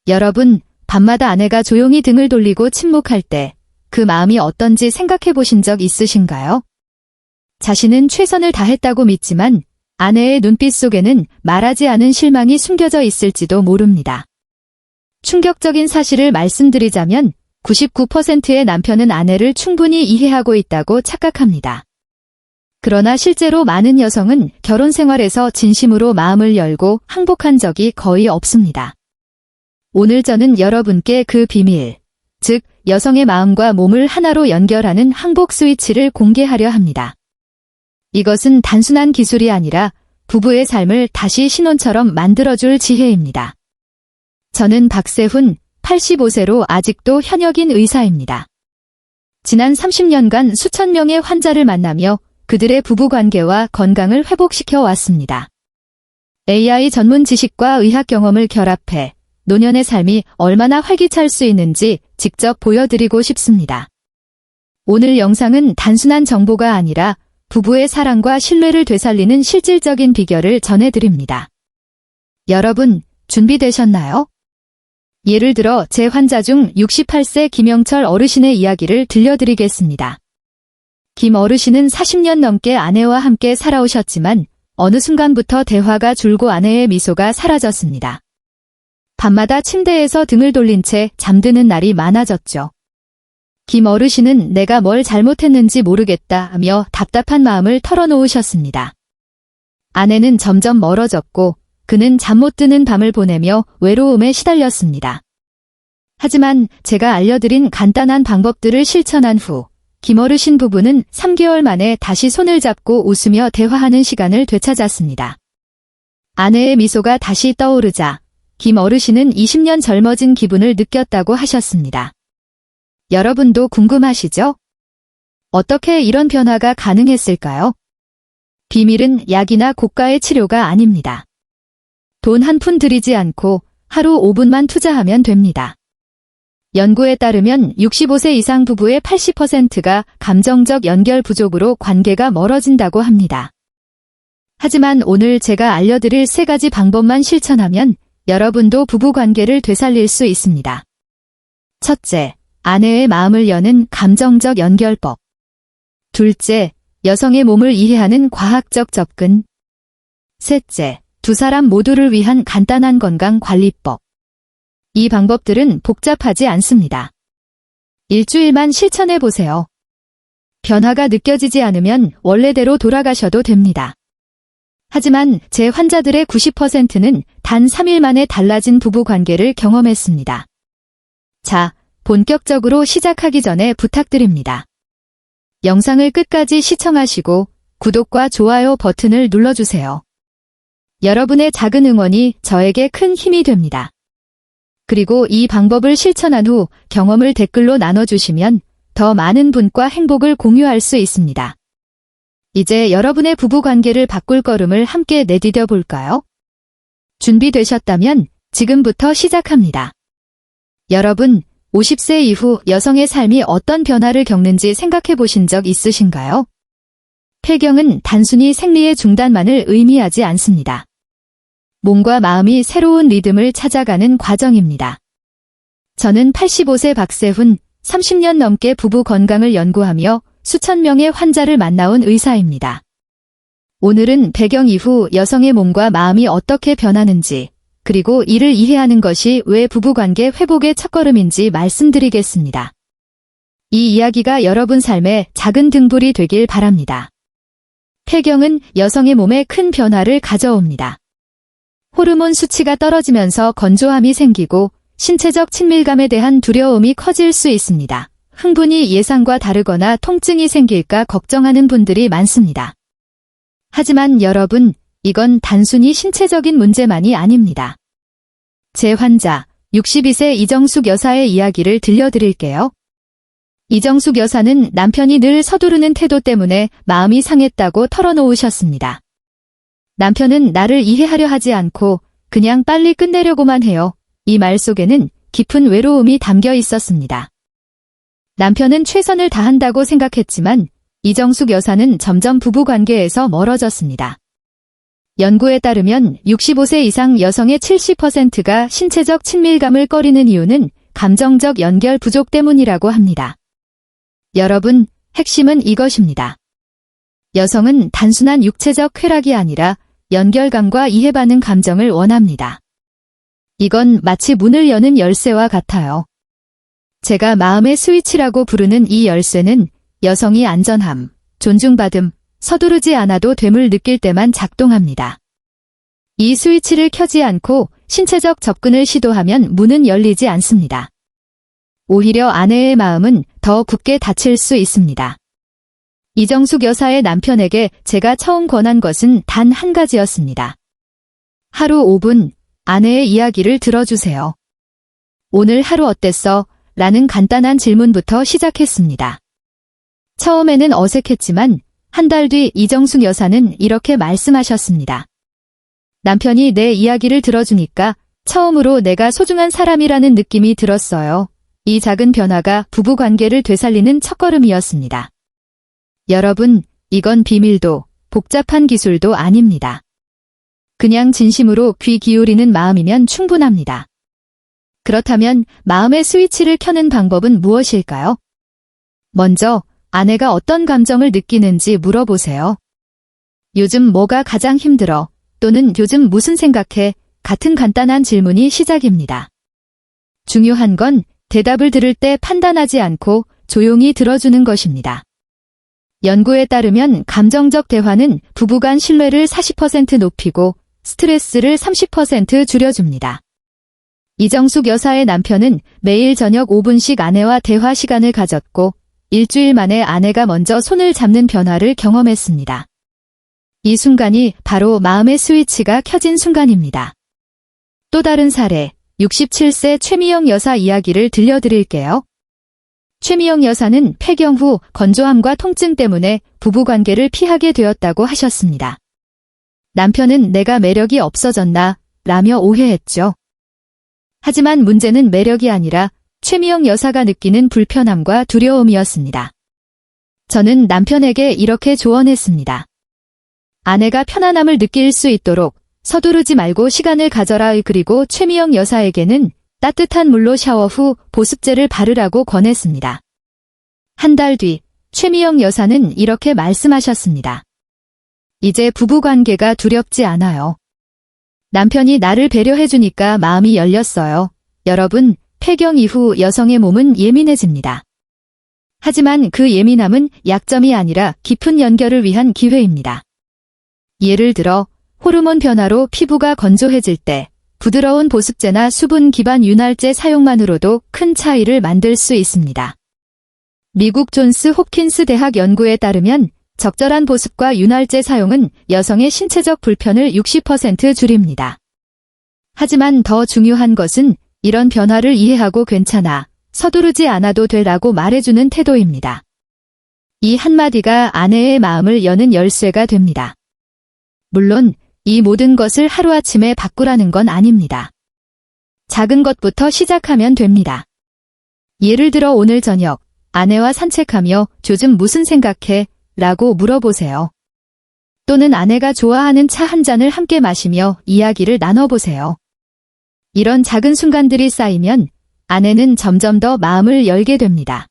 여러분, 밤마다 아내가 조용히 등을 돌리고 침묵할 때 그 마음이 어떤지 생각해 보신 적 있으신가요? 자신은 최선을 다했다고 믿지만 아내의 눈빛 속에는 말하지 않은 실망이 숨겨져 있을지도 모릅니다. 충격적인 사실을 말씀드리자면 99%의 남편은 아내를 충분히 이해하고 있다고 착각합니다. 그러나 실제로 많은 여성은 결혼 생활에서 진심으로 마음을 열고 항복한 적이 거의 없습니다. 오늘 저는 여러분께 그 비밀, 즉 여성의 마음과 몸을 하나로 연결하는 항복 스위치를 공개하려 합니다. 이것은 단순한 기술이 아니라 부부의 삶을 다시 신혼처럼 만들어줄 지혜입니다. 저는 박세훈, 85세로 아직도 현역인 의사입니다. 지난 30년간 수천 명의 환자를 만나며 그들의 부부관계와 건강을 회복시켜 왔습니다. AI 전문 지식과 의학 경험을 결합해 노년의 삶이 얼마나 활기찰 수 있는지 직접 보여드리고 싶습니다. 오늘 영상은 단순한 정보가 아니라 부부의 사랑과 신뢰를 되살리는 실질적인 비결을 전해드립니다. 여러분, 준비되셨나요? 예를 들어 제 환자 중 68세 김영철 어르신의 이야기를 들려드리겠습니다. 김 어르신은 40년 넘게 아내와 함께 살아오셨지만 어느 순간부터 대화가 줄고 아내의 미소가 사라졌습니다. 밤마다 침대에서 등을 돌린 채 잠드는 날이 많아졌죠. 김 어르신은 내가 뭘 잘못했는지 모르겠다 하며 답답한 마음을 털어놓으셨습니다. 아내는 점점 멀어졌고 그는 잠 못 드는 밤을 보내며 외로움에 시달렸습니다. 하지만 제가 알려드린 간단한 방법들을 실천한 후 김 어르신 부부는 3개월 만에 다시 손을 잡고 웃으며 대화하는 시간을 되찾았습니다. 아내의 미소가 다시 떠오르자 김 어르신은 20년 젊어진 기분을 느꼈다고 하셨습니다. 여러분도 궁금하시죠? 어떻게 이런 변화가 가능했을까요? 비밀은 약이나 고가의 치료가 아닙니다. 돈 한 푼 들이지 않고 하루 5분만 투자하면 됩니다. 연구에 따르면 65세 이상 부부의 80%가 감정적 연결 부족으로 관계가 멀어진다고 합니다. 하지만 오늘 제가 알려드릴 3가지 방법만 실천하면 여러분도 부부 관계를 되살릴 수 있습니다. 첫째, 아내의 마음을 여는 감정적 연결법. 둘째, 여성의 몸을 이해하는 과학적 접근. 셋째, 두 사람 모두를 위한 간단한 건강관리법. 이 방법들은 복잡하지 않습니다. 일주일만 실천해보세요. 변화가 느껴지지 않으면 원래대로 돌아가셔도 됩니다. 하지만 제 환자들의 90%는 단 3일 만에 달라진 부부관계를 경험했습니다. 자, 본격적으로 시작하기 전에 부탁드립니다. 영상을 끝까지 시청하시고 구독과 좋아요 버튼을 눌러주세요. 여러분의 작은 응원이 저에게 큰 힘이 됩니다. 그리고 이 방법을 실천한 후 경험을 댓글로 나눠주시면 더 많은 분과 행복을 공유할 수 있습니다. 이제 여러분의 부부관계를 바꿀 걸음을 함께 내디뎌 볼까요? 준비되셨다면 지금부터 시작합니다. 여러분, 50세 이후 여성의 삶이 어떤 변화를 겪는지 생각해 보신 적 있으신가요? 폐경은 단순히 생리의 중단만을 의미하지 않습니다. 몸과 마음이 새로운 리듬을 찾아가는 과정입니다. 저는 85세 박세훈, 30년 넘게 부부 건강을 연구하며 수천 명의 환자를 만나온 의사입니다. 오늘은 폐경 이후 여성의 몸과 마음이 어떻게 변하는지, 그리고 이를 이해하는 것이 왜 부부관계 회복의 첫걸음인지 말씀드리겠습니다. 이 이야기가 여러분 삶의 작은 등불이 되길 바랍니다. 폐경은 여성의 몸에 큰 변화를 가져옵니다. 호르몬 수치가 떨어지면서 건조함이 생기고 신체적 친밀감에 대한 두려움이 커질 수 있습니다. 흥분이 예상과 다르거나 통증이 생길까 걱정하는 분들이 많습니다. 하지만 여러분, 이건 단순히 신체적인 문제만이 아닙니다. 제 환자, 62세 이정숙 여사의 이야기를 들려드릴게요. 이정숙 여사는 남편이 늘 서두르는 태도 때문에 마음이 상했다고 털어놓으셨습니다. 남편은 나를 이해하려 하지 않고 그냥 빨리 끝내려고만 해요. 이 말 속에는 깊은 외로움이 담겨 있었습니다. 남편은 최선을 다한다고 생각했지만 이정숙 여사는 점점 부부관계에서 멀어졌습니다. 연구에 따르면 65세 이상 여성의 70%가 신체적 친밀감을 꺼리는 이유는 감정적 연결 부족 때문이라고 합니다. 여러분, 핵심은 이것입니다. 여성은 단순한 육체적 쾌락이 아니라 연결감과 이해받는 감정을 원합니다. 이건 마치 문을 여는 열쇠와 같아요. 제가 마음의 스위치라고 부르는 이 열쇠는 여성이 안전함, 존중받음, 서두르지 않아도 됨을 느낄 때만 작동합니다. 이 스위치를 켜지 않고 신체적 접근을 시도하면 문은 열리지 않습니다. 오히려 아내의 마음은 더 굳게 닫힐 수 있습니다. 이정숙 여사의 남편에게 제가 처음 권한 것은 단 한 가지였습니다. 하루 5분 아내의 이야기를 들어주세요. 오늘 하루 어땠어? 라는 간단한 질문부터 시작했습니다. 처음에는 어색했지만 한 달 뒤 이정숙 여사는 이렇게 말씀하셨습니다. 남편이 내 이야기를 들어주니까 처음으로 내가 소중한 사람이라는 느낌이 들었어요. 이 작은 변화가 부부관계를 되살리는 첫걸음이었습니다. 여러분, 이건 비밀도 복잡한 기술도 아닙니다. 그냥 진심으로 귀 기울이는 마음이면 충분합니다. 그렇다면 마음의 스위치를 켜는 방법은 무엇일까요? 먼저 아내가 어떤 감정을 느끼는지 물어보세요. 요즘 뭐가 가장 힘들어? 또는 요즘 무슨 생각해? 같은 간단한 질문이 시작입니다. 중요한 건 대답을 들을 때 판단하지 않고 조용히 들어주는 것입니다. 연구에 따르면 감정적 대화는 부부간 신뢰를 40% 높이고 스트레스를 30% 줄여줍니다. 이정숙 여사의 남편은 매일 저녁 5분씩 아내와 대화 시간을 가졌고 일주일 만에 아내가 먼저 손을 잡는 변화를 경험했습니다. 이 순간이 바로 마음의 스위치가 켜진 순간입니다. 또 다른 사례, 67세 최미영 여사 이야기를 들려드릴게요. 최미영 여사는 폐경 후 건조함과 통증 때문에 부부관계를 피하게 되었다고 하셨습니다. 남편은 내가 매력이 없어졌나? 라며 오해했죠. 하지만 문제는 매력이 아니라 최미영 여사가 느끼는 불편함과 두려움이었습니다. 저는 남편에게 이렇게 조언했습니다. 아내가 편안함을 느낄 수 있도록 서두르지 말고 시간을 가져라. 그리고 최미영 여사에게는 따뜻한 물로 샤워 후 보습제를 바르라고 권했습니다. 한 달 뒤 최미영 여사는 이렇게 말씀하셨습니다. 이제 부부관계가 두렵지 않아요. 남편이 나를 배려해주니까 마음이 열렸어요. 여러분, 폐경 이후 여성의 몸은 예민해집니다. 하지만 그 예민함은 약점이 아니라 깊은 연결을 위한 기회입니다. 예를 들어 호르몬 변화로 피부가 건조해질 때 부드러운 보습제나 수분 기반 윤활제 사용만으로도 큰 차이를 만들 수 있습니다. 미국 존스 홉킨스 대학 연구에 따르면 적절한 보습과 윤활제 사용은 여성의 신체적 불편을 60% 줄입니다. 하지만 더 중요한 것은 이런 변화를 이해하고 괜찮아, 서두르지 않아도 돼라고 말해주는 태도입니다. 이 한마디가 아내의 마음을 여는 열쇠가 됩니다. 물론 이 모든 것을 하루아침에 바꾸라는 건 아닙니다. 작은 것부터 시작하면 됩니다. 예를 들어 오늘 저녁 아내와 산책하며 요즘 무슨 생각해? 라고 물어보세요. 또는 아내가 좋아하는 차 한 잔을 함께 마시며 이야기를 나눠보세요. 이런 작은 순간들이 쌓이면 아내는 점점 더 마음을 열게 됩니다.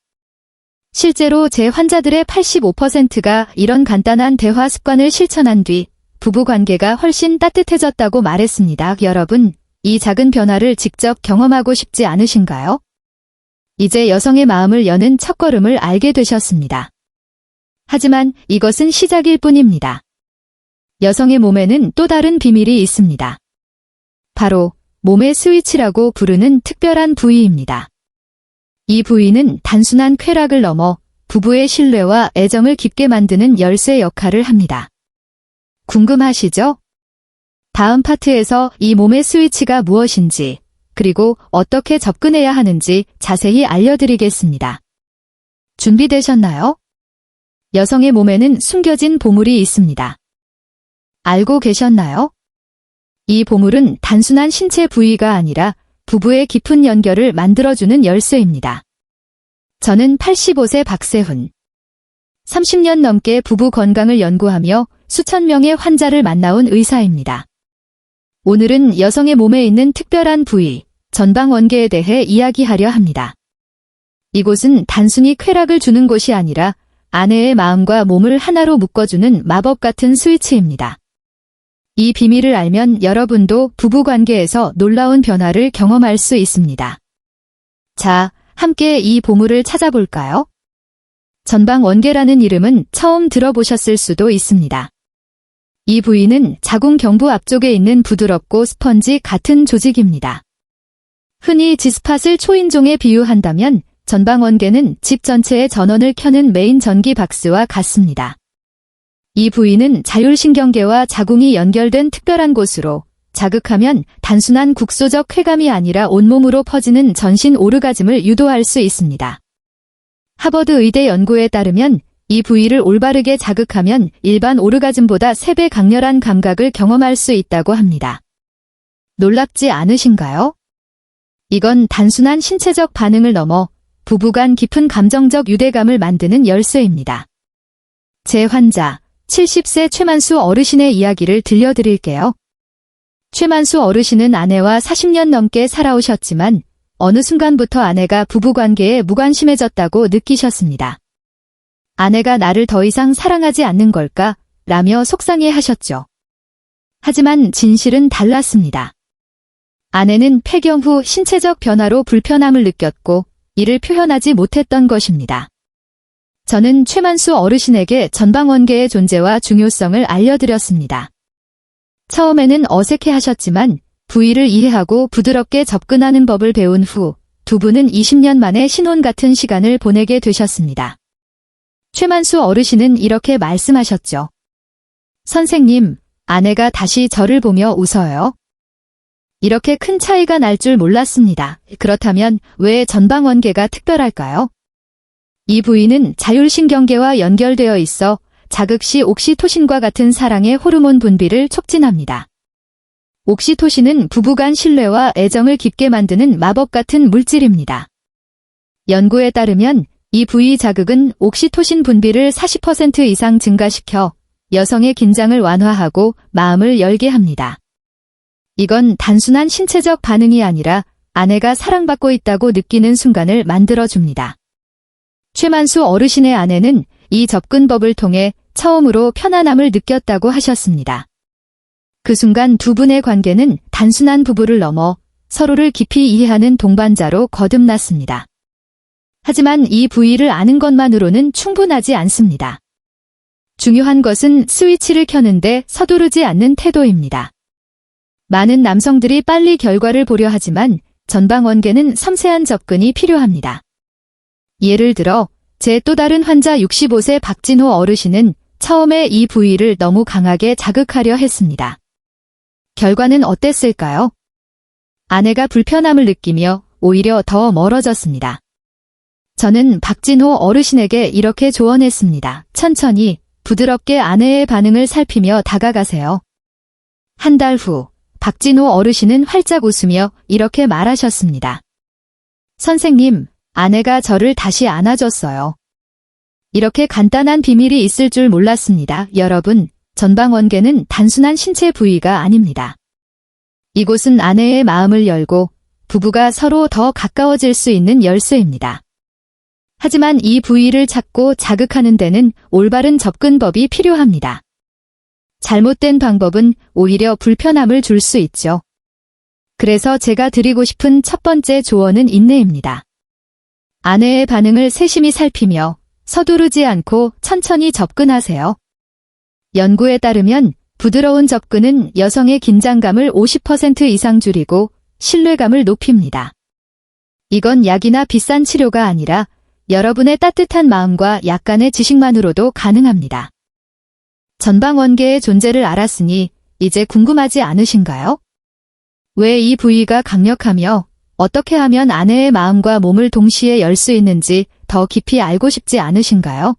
실제로 제 환자들의 85%가 이런 간단한 대화 습관을 실천한 뒤 부부관계가 훨씬 따뜻해졌다고 말했습니다. 여러분, 이 작은 변화를 직접 경험하고 싶지 않으신가요? 이제 여성의 마음을 여는 첫걸음을 알게 되셨습니다. 하지만 이것은 시작일 뿐입니다. 여성의 몸에는 또 다른 비밀이 있습니다. 바로 몸의 스위치라고 부르는 특별한 부위입니다. 이 부위는 단순한 쾌락을 넘어 부부의 신뢰와 애정을 깊게 만드는 열쇠 역할을 합니다. 궁금하시죠? 다음 파트에서 이 몸의 스위치가 무엇인지, 그리고 어떻게 접근해야 하는지 자세히 알려드리겠습니다. 준비되셨나요? 여성의 몸에는 숨겨진 보물이 있습니다. 알고 계셨나요? 이 보물은 단순한 신체 부위가 아니라 부부의 깊은 연결을 만들어주는 열쇠입니다. 저는 85세 박세훈. 30년 넘게 부부 건강을 연구하며 수천 명의 환자를 만나온 의사입니다. 오늘은 여성의 몸에 있는 특별한 부위, 전방원계에 대해 이야기하려 합니다. 이곳은 단순히 쾌락을 주는 곳이 아니라 아내의 마음과 몸을 하나로 묶어주는 마법 같은 스위치입니다. 이 비밀을 알면 여러분도 부부관계에서 놀라운 변화를 경험할 수 있습니다. 자, 함께 이 보물을 찾아볼까요? 전방원계라는 이름은 처음 들어보셨을 수도 있습니다. 이 부위는 자궁 경부 앞쪽에 있는 부드럽고 스펀지 같은 조직입니다. 흔히 지스팟을 초인종에 비유한다면 전방원계는 집 전체의 전원을 켜는 메인 전기 박스와 같습니다. 이 부위는 자율신경계와 자궁이 연결된 특별한 곳으로 자극하면 단순한 국소적 쾌감이 아니라 온몸으로 퍼지는 전신 오르가즘을 유도할 수 있습니다. 하버드 의대 연구에 따르면 이 부위를 올바르게 자극하면 일반 오르가즘보다 3배 강렬한 감각을 경험할 수 있다고 합니다. 놀랍지 않으신가요? 이건 단순한 신체적 반응을 넘어 부부간 깊은 감정적 유대감을 만드는 열쇠입니다. 제 환자, 70세 최만수 어르신의 이야기를 들려드릴게요. 최만수 어르신은 아내와 40년 넘게 살아오셨지만 어느 순간부터 아내가 부부관계에 무관심해졌다고 느끼셨습니다. 아내가 나를 더 이상 사랑하지 않는 걸까? 라며 속상해하셨죠. 하지만 진실은 달랐습니다. 아내는 폐경 후 신체적 변화로 불편함을 느꼈고 이를 표현하지 못했던 것입니다. 저는 최만수 어르신에게 전방원계의 존재와 중요성을 알려드렸습니다. 처음에는 어색해하셨지만 부위를 이해하고 부드럽게 접근하는 법을 배운 후 두 분은 20년 만에 신혼 같은 시간을 보내게 되셨습니다. 최만수 어르신은 이렇게 말씀하셨죠. 선생님, 아내가 다시 저를 보며 웃어요. 이렇게 큰 차이가 날 줄 몰랐습니다. 그렇다면 왜 전방원계가 특별할까요? 이 부위는 자율신경계와 연결되어 있어 자극 시 옥시토신과 같은 사랑의 호르몬 분비를 촉진합니다. 옥시토신은 부부간 신뢰와 애정을 깊게 만드는 마법 같은 물질입니다. 연구에 따르면 이 부위 자극은 옥시토신 분비를 40% 이상 증가시켜 여성의 긴장을 완화하고 마음을 열게 합니다. 이건 단순한 신체적 반응이 아니라 아내가 사랑받고 있다고 느끼는 순간을 만들어줍니다. 최만수 어르신의 아내는 이 접근법을 통해 처음으로 편안함을 느꼈다고 하셨습니다. 그 순간 두 분의 관계는 단순한 부부를 넘어 서로를 깊이 이해하는 동반자로 거듭났습니다. 하지만 이 부위를 아는 것만으로는 충분하지 않습니다. 중요한 것은 스위치를 켜는데 서두르지 않는 태도입니다. 많은 남성들이 빨리 결과를 보려 하지만 전방원계는 섬세한 접근이 필요합니다. 예를 들어 제 또 다른 환자 65세 박진호 어르신은 처음에 이 부위를 너무 강하게 자극하려 했습니다. 결과는 어땠을까요? 아내가 불편함을 느끼며 오히려 더 멀어졌습니다. 저는 박진호 어르신에게 이렇게 조언했습니다. 천천히, 부드럽게 아내의 반응을 살피며 다가가세요. 한 달 후, 박진호 어르신은 활짝 웃으며 이렇게 말하셨습니다. 선생님, 아내가 저를 다시 안아줬어요. 이렇게 간단한 비밀이 있을 줄 몰랐습니다. 여러분, 전방원계는 단순한 신체 부위가 아닙니다. 이곳은 아내의 마음을 열고 부부가 서로 더 가까워질 수 있는 열쇠입니다. 하지만 이 부위를 찾고 자극하는 데는 올바른 접근법이 필요합니다. 잘못된 방법은 오히려 불편함을 줄 수 있죠. 그래서 제가 드리고 싶은 첫 번째 조언은 인내입니다. 아내의 반응을 세심히 살피며 서두르지 않고 천천히 접근하세요. 연구에 따르면 부드러운 접근은 여성의 긴장감을 50% 이상 줄이고 신뢰감을 높입니다. 이건 약이나 비싼 치료가 아니라 여러분의 따뜻한 마음과 약간의 지식만으로도 가능합니다. 전방원계의 존재를 알았으니 이제 궁금하지 않으신가요? 왜 이 부위가 강력하며 어떻게 하면 아내의 마음과 몸을 동시에 열 수 있는지 더 깊이 알고 싶지 않으신가요?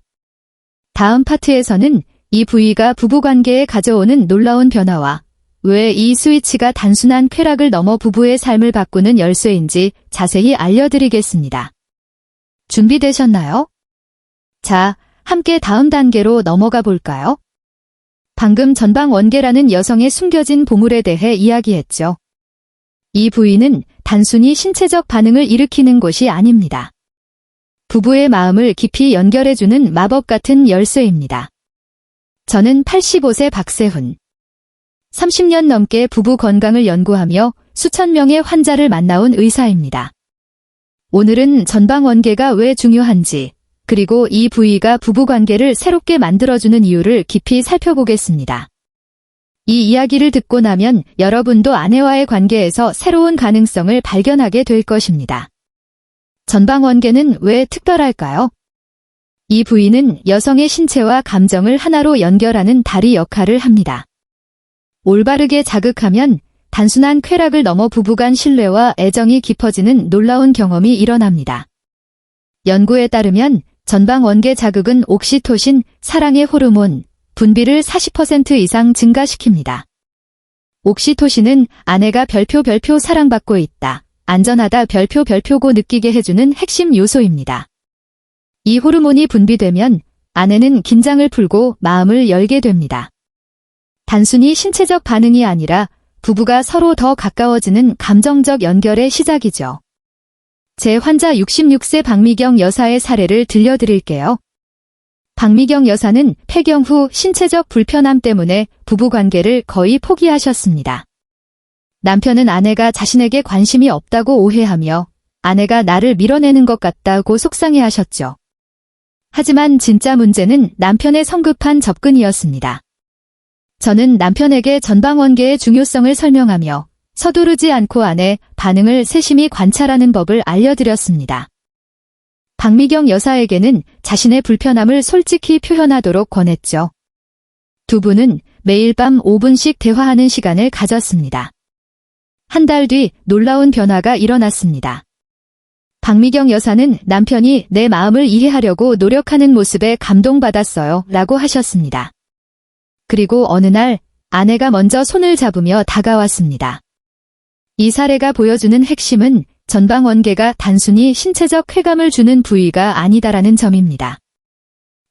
다음 파트에서는 이 부위가 부부관계에 가져오는 놀라운 변화와 왜 이 스위치가 단순한 쾌락을 넘어 부부의 삶을 바꾸는 열쇠인지 자세히 알려드리겠습니다. 준비되셨나요? 자, 함께 다음 단계로 넘어가 볼까요? 방금 전방 원계라는 여성의 숨겨진 보물에 대해 이야기했죠. 이 부위는 단순히 신체적 반응을 일으키는 곳이 아닙니다. 부부의 마음을 깊이 연결해주는 마법 같은 열쇠입니다. 저는 85세 박세훈. 30년 넘게 부부 건강을 연구하며 수천 명의 환자를 만나온 의사입니다. 오늘은 전방 원계가 왜 중요한지, 그리고 이 부위가 부부관계를 새롭게 만들어주는 이유를 깊이 살펴보겠습니다. 이 이야기를 듣고 나면 여러분도 아내와의 관계에서 새로운 가능성을 발견하게 될 것입니다. 전방 원계는 왜 특별할까요? 이 부위는 여성의 신체와 감정을 하나로 연결하는 다리 역할을 합니다. 올바르게 자극하면 단순한 쾌락을 넘어 부부간 신뢰와 애정이 깊어지는 놀라운 경험이 일어납니다. 연구에 따르면 전방 원계 자극은 옥시토신, 사랑의 호르몬, 분비를 40% 이상 증가시킵니다. 옥시토신은 아내가 별표 사랑받고 있다, 안전하다 별표고 느끼게 해주는 핵심 요소입니다. 이 호르몬이 분비되면 아내는 긴장을 풀고 마음을 열게 됩니다. 단순히 신체적 반응이 아니라 부부가 서로 더 가까워지는 감정적 연결의 시작이죠. 제 환자 66세 박미경 여사의 사례를 들려드릴게요. 박미경 여사는 폐경 후 신체적 불편함 때문에 부부관계를 거의 포기하셨습니다. 남편은 아내가 자신에게 관심이 없다고 오해하며 아내가 나를 밀어내는 것 같다고 속상해하셨죠. 하지만 진짜 문제는 남편의 성급한 접근이었습니다. 저는 남편에게 전방원계의 중요성을 설명하며 서두르지 않고 아내 반응을 세심히 관찰하는 법을 알려드렸습니다. 박미경 여사에게는 자신의 불편함을 솔직히 표현하도록 권했죠. 두 분은 매일 밤 5분씩 대화하는 시간을 가졌습니다. 한 달 뒤 놀라운 변화가 일어났습니다. 박미경 여사는 남편이 내 마음을 이해하려고 노력하는 모습에 감동받았어요 라고 하셨습니다. 그리고 어느 날 아내가 먼저 손을 잡으며 다가왔습니다. 이 사례가 보여주는 핵심은 전방원계가 단순히 신체적 쾌감을 주는 부위가 아니다라는 점입니다.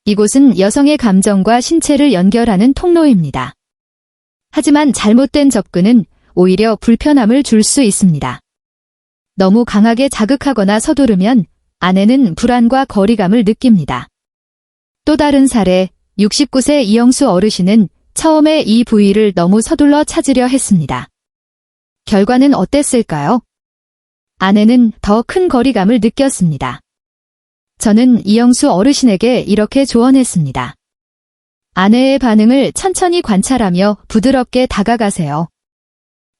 이곳은 여성의 감정과 신체를 연결하는 통로입니다. 하지만 잘못된 접근은 오히려 불편함을 줄 수 있습니다. 너무 강하게 자극하거나 서두르면 아내는 불안과 거리감을 느낍니다. 또 다른 사례, 69세 이영수 어르신은 처음에 이 부위를 너무 서둘러 찾으려 했습니다. 결과는 어땠을까요? 아내는 더 큰 거리감을 느꼈습니다. 저는 이영수 어르신에게 이렇게 조언했습니다. 아내의 반응을 천천히 관찰하며 부드럽게 다가가세요.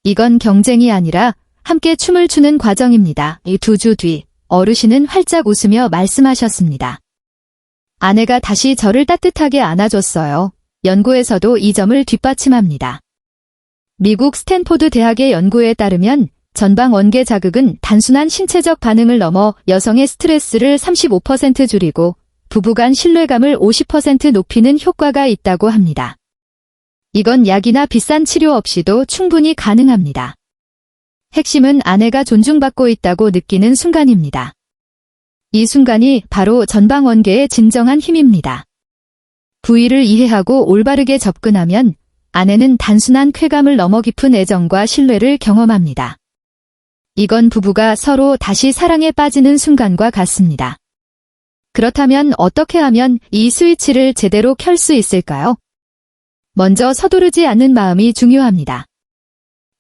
이건 경쟁이 아니라 함께 춤을 추는 과정입니다. 2주 뒤 어르신은 활짝 웃으며 말씀하셨습니다. 아내가 다시 저를 따뜻하게 안아줬어요. 연구에서도 이 점을 뒷받침합니다. 미국 스탠포드 대학의 연구에 따르면 전방원계 자극은 단순한 신체적 반응을 넘어 여성의 스트레스를 35% 줄이고 부부간 신뢰감을 50% 높이는 효과가 있다고 합니다. 이건 약이나 비싼 치료 없이도 충분히 가능합니다. 핵심은 아내가 존중받고 있다고 느끼는 순간입니다. 이 순간이 바로 전방원계의 진정한 힘입니다. 부위를 이해하고 올바르게 접근하면 아내는 단순한 쾌감을 넘어 깊은 애정과 신뢰를 경험합니다. 이건 부부가 서로 다시 사랑에 빠지는 순간과 같습니다. 그렇다면 어떻게 하면 이 스위치를 제대로 켤 수 있을까요? 먼저 서두르지 않는 마음이 중요합니다.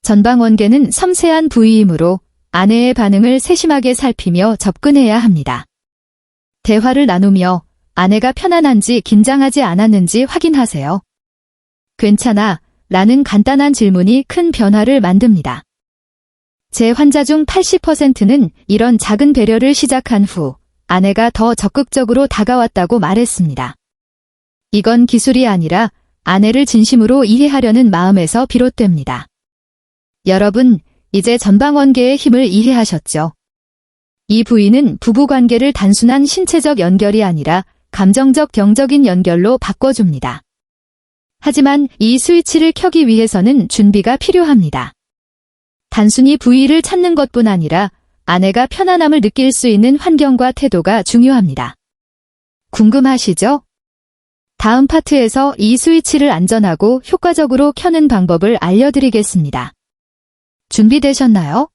전방원계는 섬세한 부위이므로 아내의 반응을 세심하게 살피며 접근해야 합니다. 대화를 나누며 아내가 편안한지 긴장하지 않았는지 확인하세요. 괜찮아? 라는 간단한 질문이 큰 변화를 만듭니다. 제 환자 중 80%는 이런 작은 배려를 시작한 후 아내가 더 적극적으로 다가왔다고 말했습니다. 이건 기술이 아니라 아내를 진심으로 이해하려는 마음에서 비롯됩니다. 여러분, 이제 전방원계의 힘을 이해하셨죠? 이 부위는 부부관계를 단순한 신체적 연결이 아니라 감정적 경적인 연결로 바꿔줍니다. 하지만 이 스위치를 켜기 위해서는 준비가 필요합니다. 단순히 부위를 찾는 것뿐 아니라 아내가 편안함을 느낄 수 있는 환경과 태도가 중요합니다. 궁금하시죠? 다음 파트에서 이 스위치를 안전하고 효과적으로 켜는 방법을 알려드리겠습니다. 준비되셨나요?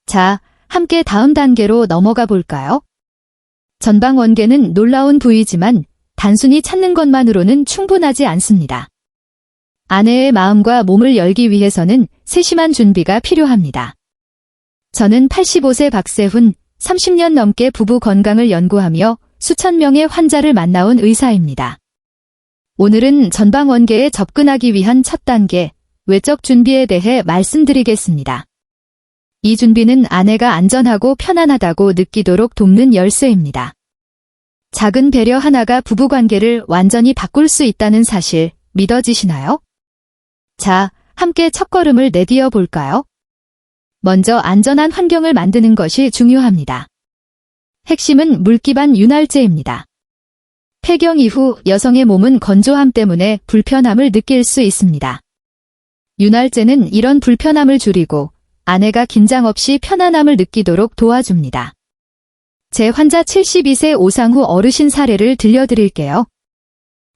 자, 함께 다음 단계로 넘어가 볼까요? 전방 원계는 놀라운 부위지만 단순히 찾는 것만으로는 충분하지 않습니다. 아내의 마음과 몸을 열기 위해서는 세심한 준비가 필요합니다. 저는 85세 박세훈, 30년 넘게 부부 건강을 연구하며 수천 명의 환자를 만나온 의사입니다. 오늘은 전방 원계에 접근하기 위한 첫 단계, 외적 준비에 대해 말씀드리겠습니다. 이 준비는 아내가 안전하고 편안하다고 느끼도록 돕는 열쇠입니다. 작은 배려 하나가 부부관계를 완전히 바꿀 수 있다는 사실 믿어지시나요? 자, 함께 첫걸음을 내디뎌 볼까요? 먼저 안전한 환경을 만드는 것이 중요합니다. 핵심은 물기반 윤활제입니다. 폐경 이후 여성의 몸은 건조함 때문에 불편함을 느낄 수 있습니다. 윤활제는 이런 불편함을 줄이고 아내가 긴장 없이 편안함을 느끼도록 도와줍니다. 제 환자 72세 오상후 어르신 사례를 들려드릴게요.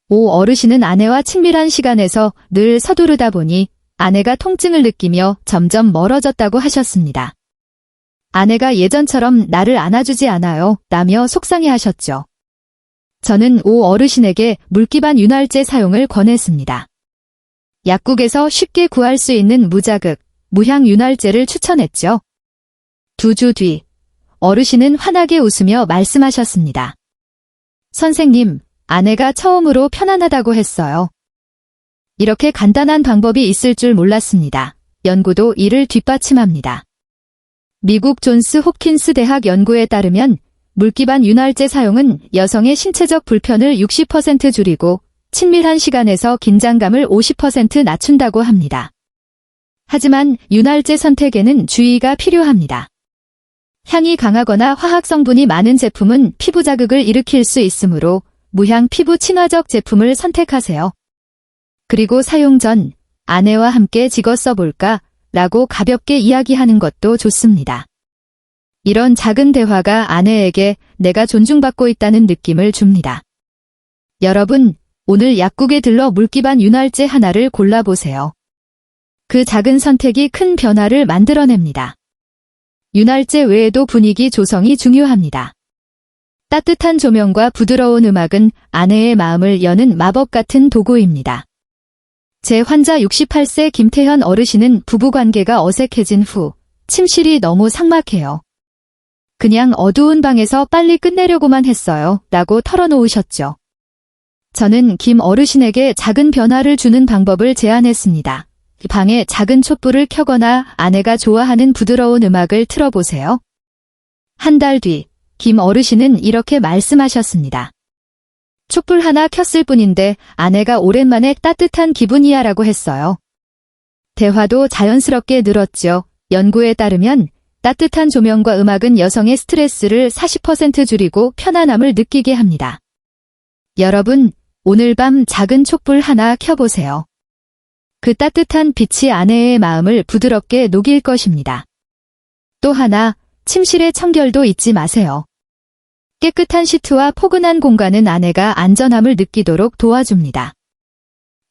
오 어르신은 아내와 친밀한 시간에서 늘 서두르다 보니 아내가 통증을 느끼며 점점 멀어졌다고 하셨습니다. 아내가 예전처럼 나를 안아주지 않아요 라며 속상해하셨죠. 저는 오 어르신에게 물기반 윤활제 사용을 권했습니다. 약국에서 쉽게 구할 수 있는 무자극, 무향 윤활제를 추천했죠. 2주 뒤, 어르신은 환하게 웃으며 말씀하셨습니다. 선생님, 아내가 처음으로 편안하다고 했어요. 이렇게 간단한 방법이 있을 줄 몰랐습니다. 연구도 이를 뒷받침합니다. 미국 존스 홉킨스 대학 연구에 따르면 물기반 윤활제 사용은 여성의 신체적 불편을 60% 줄이고 친밀한 시간에서 긴장감을 50% 낮춘다고 합니다. 하지만 윤활제 선택에는 주의가 필요합니다. 향이 강하거나 화학 성분이 많은 제품은 피부 자극을 일으킬 수 있으므로 무향 피부 친화적 제품을 선택하세요. 그리고 사용 전 아내와 함께 찍어 써볼까? 라고 가볍게 이야기하는 것도 좋습니다. 이런 작은 대화가 아내에게 내가 존중받고 있다는 느낌을 줍니다. 여러분, 오늘 약국에 들러 물기반 윤활제 하나를 골라보세요. 그 작은 선택이 큰 변화를 만들어냅니다. 윤활제 외에도 분위기 조성이 중요합니다. 따뜻한 조명과 부드러운 음악은 아내의 마음을 여는 마법 같은 도구입니다. 제 환자 68세 김태현 어르신은 부부관계가 어색해진 후 침실이 너무 삭막해요. 그냥 어두운 방에서 빨리 끝내려고만 했어요 라고 털어놓으셨죠. 저는 김 어르신에게 작은 변화를 주는 방법을 제안했습니다. 방에 작은 촛불을 켜거나 아내가 좋아하는 부드러운 음악을 틀어보세요. 한 달 뒤, 김 어르신은 이렇게 말씀하셨습니다. 촛불 하나 켰을 뿐인데 아내가 오랜만에 따뜻한 기분이야 라고 했어요. 대화도 자연스럽게 늘었죠. 연구에 따르면 따뜻한 조명과 음악은 여성의 스트레스를 40% 줄이고 편안함을 느끼게 합니다. 여러분, 오늘 밤 작은 촛불 하나 켜보세요. 그 따뜻한 빛이 아내의 마음을 부드럽게 녹일 것입니다. 또 하나, 침실의 청결도 잊지 마세요. 깨끗한 시트와 포근한 공간은 아내가 안전함을 느끼도록 도와줍니다.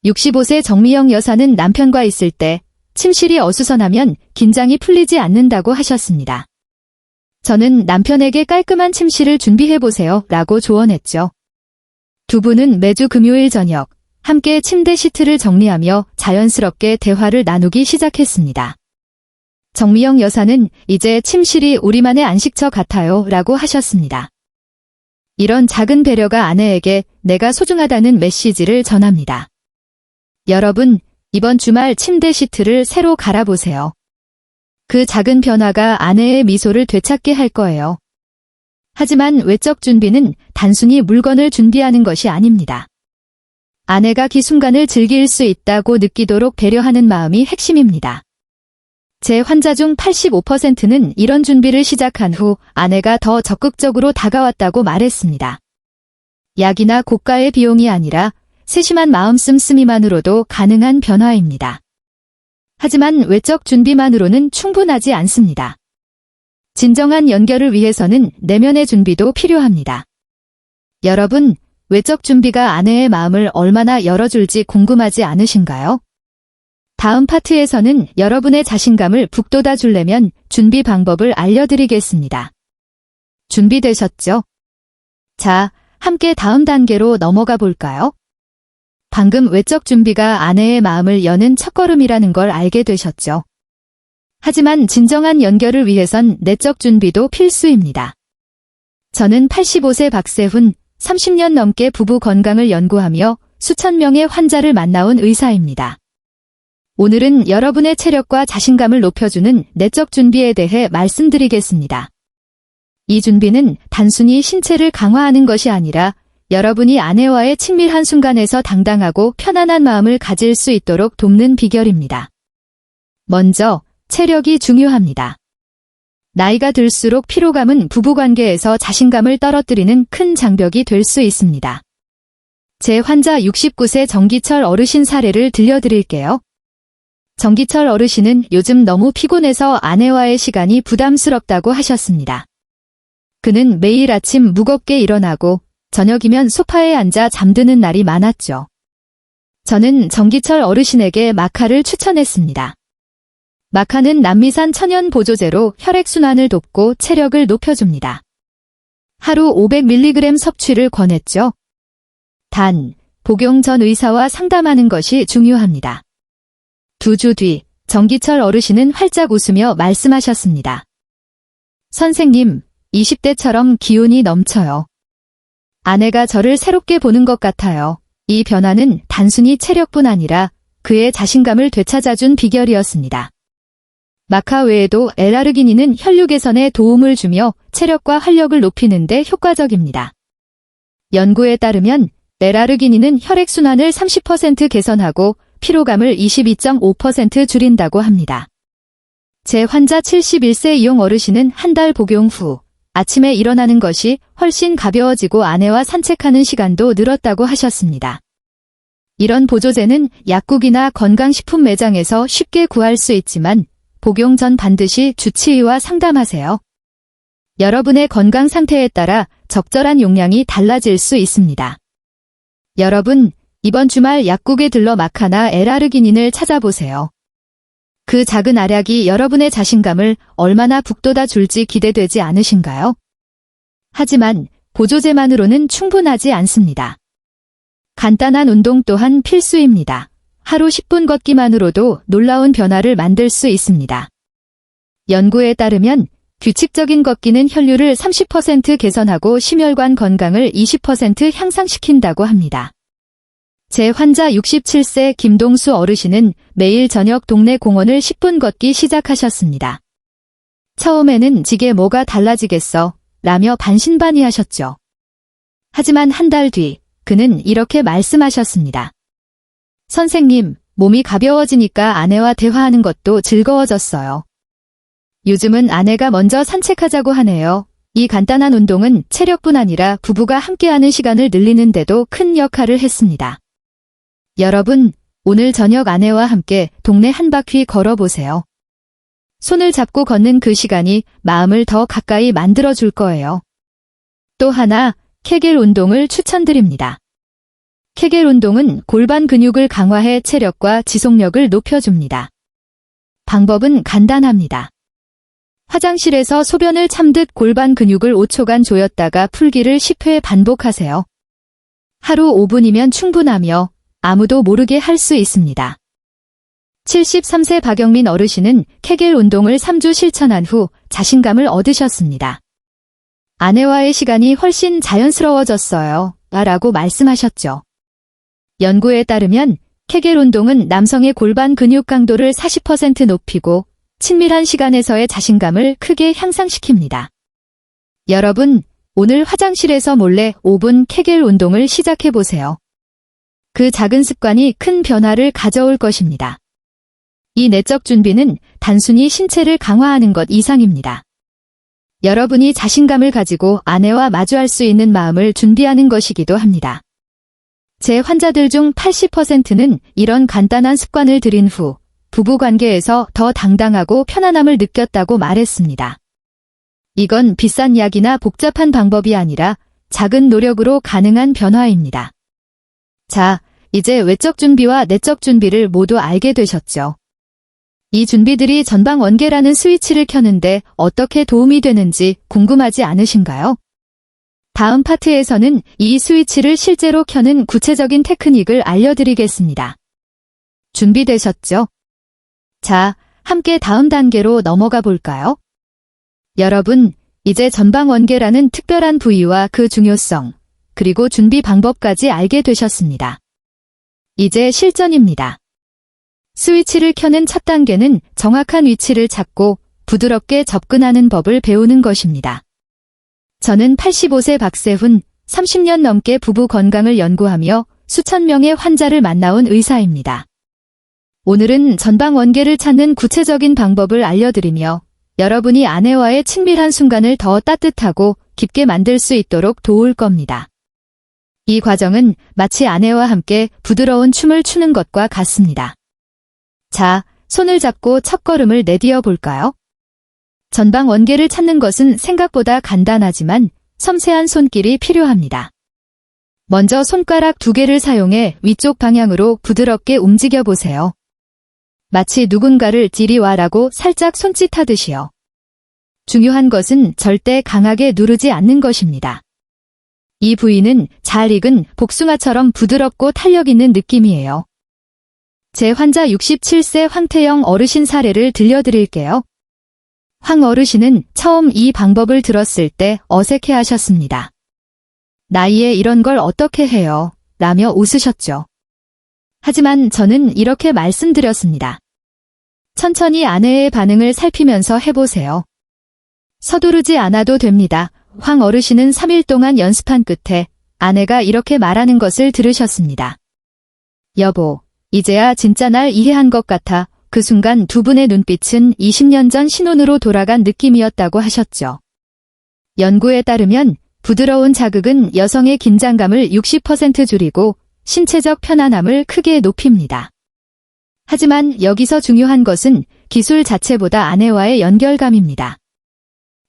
65세 정미영 여사는 남편과 있을 때 침실이 어수선하면 긴장이 풀리지 않는다고 하셨습니다. 저는 남편에게 깔끔한 침실을 준비해보세요 라고 조언했죠. 두 분은 매주 금요일 저녁 함께 침대 시트를 정리하며 자연스럽게 대화를 나누기 시작했습니다. 정미영 여사는 이제 침실이 우리만의 안식처 같아요 라고 하셨습니다. 이런 작은 배려가 아내에게 내가 소중하다는 메시지를 전합니다. 여러분, 이번 주말 침대 시트를 새로 갈아보세요. 그 작은 변화가 아내의 미소를 되찾게 할 거예요. 하지만 외적 준비는 단순히 물건을 준비하는 것이 아닙니다. 아내가 그 순간을 즐길 수 있다고 느끼도록 배려하는 마음이 핵심입니다. 제 환자 중 85%는 이런 준비를 시작한 후 아내가 더 적극적으로 다가왔다고 말했습니다. 약이나 고가의 비용이 아니라 세심한 마음 씀씀이만으로도 가능한 변화입니다. 하지만 외적 준비만으로는 충분하지 않습니다. 진정한 연결을 위해서는 내면의 준비도 필요합니다. 여러분, 외적 준비가 아내의 마음을 얼마나 열어줄지 궁금하지 않으신가요? 다음 파트에서는 여러분의 자신감을 북돋아 주려면 준비 방법을 알려드리겠습니다. 준비되셨죠? 자, 함께 다음 단계로 넘어가 볼까요? 방금 외적 준비가 아내의 마음을 여는 첫걸음이라는 걸 알게 되셨죠? 하지만 진정한 연결을 위해선 내적 준비도 필수입니다. 저는 85세 박세훈, 30년 넘게 부부 건강을 연구하며 수천 명의 환자를 만나온 의사입니다. 오늘은 여러분의 체력과 자신감을 높여주는 내적 준비에 대해 말씀드리겠습니다. 이 준비는 단순히 신체를 강화하는 것이 아니라 여러분이 아내와의 친밀한 순간에서 당당하고 편안한 마음을 가질 수 있도록 돕는 비결입니다. 먼저, 체력이 중요합니다. 나이가 들수록 피로감은 부부관계에서 자신감을 떨어뜨리는 큰 장벽이 될 수 있습니다. 제 환자 69세 정기철 어르신 사례를 들려드릴게요. 정기철 어르신은 요즘 너무 피곤해서 아내와의 시간이 부담스럽다고 하셨습니다. 그는 매일 아침 무겁게 일어나고 저녁이면 소파에 앉아 잠드는 날이 많았죠. 저는 정기철 어르신에게 마카를 추천했습니다. 마카는 남미산 천연 보조제로 혈액순환을 돕고 체력을 높여줍니다. 하루 500mg 섭취를 권했죠. 단, 복용 전 의사와 상담하는 것이 중요합니다. 2주 뒤, 정기철 어르신은 활짝 웃으며 말씀하셨습니다. 선생님, 20대처럼 기운이 넘쳐요. 아내가 저를 새롭게 보는 것 같아요. 이 변화는 단순히 체력뿐 아니라 그의 자신감을 되찾아준 비결이었습니다. 마카 외에도 L-아르기닌은 혈류 개선에 도움을 주며 체력과 활력을 높이는 데 효과적입니다. 연구에 따르면 L-아르기닌은 혈액순환을 30% 개선하고 피로감을 22.5% 줄인다고 합니다. 제 환자 71세 이용 어르신은 한 달 복용 후 아침에 일어나는 것이 훨씬 가벼워지고 아내와 산책하는 시간도 늘었다고 하셨습니다. 이런 보조제는 약국이나 건강식품 매장에서 쉽게 구할 수 있지만 복용 전 반드시 주치의와 상담하세요. 여러분의 건강 상태에 따라 적절한 용량이 달라질 수 있습니다. 여러분, 이번 주말 약국에 들러 마카나 L-아르기닌을 찾아보세요. 그 작은 알약이 여러분의 자신감을 얼마나 북돋아 줄지 기대되지 않으신가요? 하지만 보조제만으로는 충분하지 않습니다. 간단한 운동 또한 필수입니다. 하루 10분 걷기만으로도 놀라운 변화를 만들 수 있습니다. 연구에 따르면 규칙적인 걷기는 혈류를 30% 개선하고 심혈관 건강을 20% 향상시킨다고 합니다. 제 환자 67세 김동수 어르신은 매일 저녁 동네 공원을 10분 걷기 시작하셨습니다. 처음에는 지게 뭐가 달라지겠어 라며 반신반의하셨죠. 하지만 한 달 뒤 그는 이렇게 말씀하셨습니다. 선생님, 몸이 가벼워지니까 아내와 대화하는 것도 즐거워졌어요. 요즘은 아내가 먼저 산책하자고 하네요. 이 간단한 운동은 체력뿐 아니라 부부가 함께하는 시간을 늘리는 데도 큰 역할을 했습니다. 여러분, 오늘 저녁 아내와 함께 동네 한 바퀴 걸어보세요. 손을 잡고 걷는 그 시간이 마음을 더 가까이 만들어줄 거예요. 또 하나, 케겔 운동을 추천드립니다. 케겔 운동은 골반 근육을 강화해 체력과 지속력을 높여줍니다. 방법은 간단합니다. 화장실에서 소변을 참듯 골반 근육을 5초간 조였다가 풀기를 10회 반복하세요. 하루 5분이면 충분하며 아무도 모르게 할 수 있습니다. 73세 박영민 어르신은 케겔 운동을 3주 실천한 후 자신감을 얻으셨습니다. 아내와의 시간이 훨씬 자연스러워졌어요. 라고 말씀하셨죠. 연구에 따르면 케겔 운동은 남성의 골반 근육 강도를 40% 높이고 친밀한 시간에서의 자신감을 크게 향상시킵니다. 여러분, 오늘 화장실에서 몰래 5분 케겔 운동을 시작해보세요. 그 작은 습관이 큰 변화를 가져올 것입니다. 이 내적 준비는 단순히 신체를 강화하는 것 이상입니다. 여러분이 자신감을 가지고 아내와 마주할 수 있는 마음을 준비하는 것이기도 합니다. 제 환자들 중 80%는 이런 간단한 습관을 들인 후 부부관계에서 더 당당하고 편안함을 느꼈다고 말했습니다. 이건 비싼 약이나 복잡한 방법이 아니라 작은 노력으로 가능한 변화입니다. 자, 이제 외적 준비와 내적 준비를 모두 알게 되셨죠? 이 준비들이 전방 원계라는 스위치를 켜는데 어떻게 도움이 되는지 궁금하지 않으신가요? 다음 파트에서는 이 스위치를 실제로 켜는 구체적인 테크닉을 알려드리겠습니다. 준비되셨죠? 자, 함께 다음 단계로 넘어가 볼까요? 여러분, 이제 전방 원계라는 특별한 부위와 그 중요성, 그리고 준비 방법까지 알게 되셨습니다. 이제 실전입니다. 스위치를 켜는 첫 단계는 정확한 위치를 찾고 부드럽게 접근하는 법을 배우는 것입니다. 저는 85세 박세훈, 30년 넘게 부부 건강을 연구하며 수천 명의 환자를 만나온 의사입니다. 오늘은 전방 원계를 찾는 구체적인 방법을 알려드리며 여러분이 아내와의 친밀한 순간을 더 따뜻하고 깊게 만들 수 있도록 도울 겁니다. 이 과정은 마치 아내와 함께 부드러운 춤을 추는 것과 같습니다. 자, 손을 잡고 첫걸음을 내디뎌 볼까요? 전방 원계를 찾는 것은 생각보다 간단하지만 섬세한 손길이 필요합니다. 먼저 손가락 2개를 사용해 위쪽 방향으로 부드럽게 움직여 보세요. 마치 누군가를 이리 와라고 살짝 손짓하듯이요. 중요한 것은 절대 강하게 누르지 않는 것입니다. 이 부위는 잘 익은 복숭아처럼 부드럽고 탄력 있는 느낌이에요. 제 환자 67세 황태영 어르신 사례를 들려드릴게요. 황 어르신은 처음 이 방법을 들었을 때 어색해 하셨습니다. 나이에 이런 걸 어떻게 해요? 라며 웃으셨죠. 하지만 저는 이렇게 말씀드렸습니다. 천천히 아내의 반응을 살피면서 해보세요. 서두르지 않아도 됩니다. 황 어르신은 3일 동안 연습한 끝에 아내가 이렇게 말하는 것을 들으셨습니다. 여보, 이제야 진짜 날 이해한 것 같아. 그 순간 두 분의 눈빛은 20년 전 신혼으로 돌아간 느낌이었다고 하셨죠. 연구에 따르면 부드러운 자극은 여성의 긴장감을 60% 줄이고 신체적 편안함을 크게 높입니다. 하지만 여기서 중요한 것은 기술 자체보다 아내와의 연결감입니다.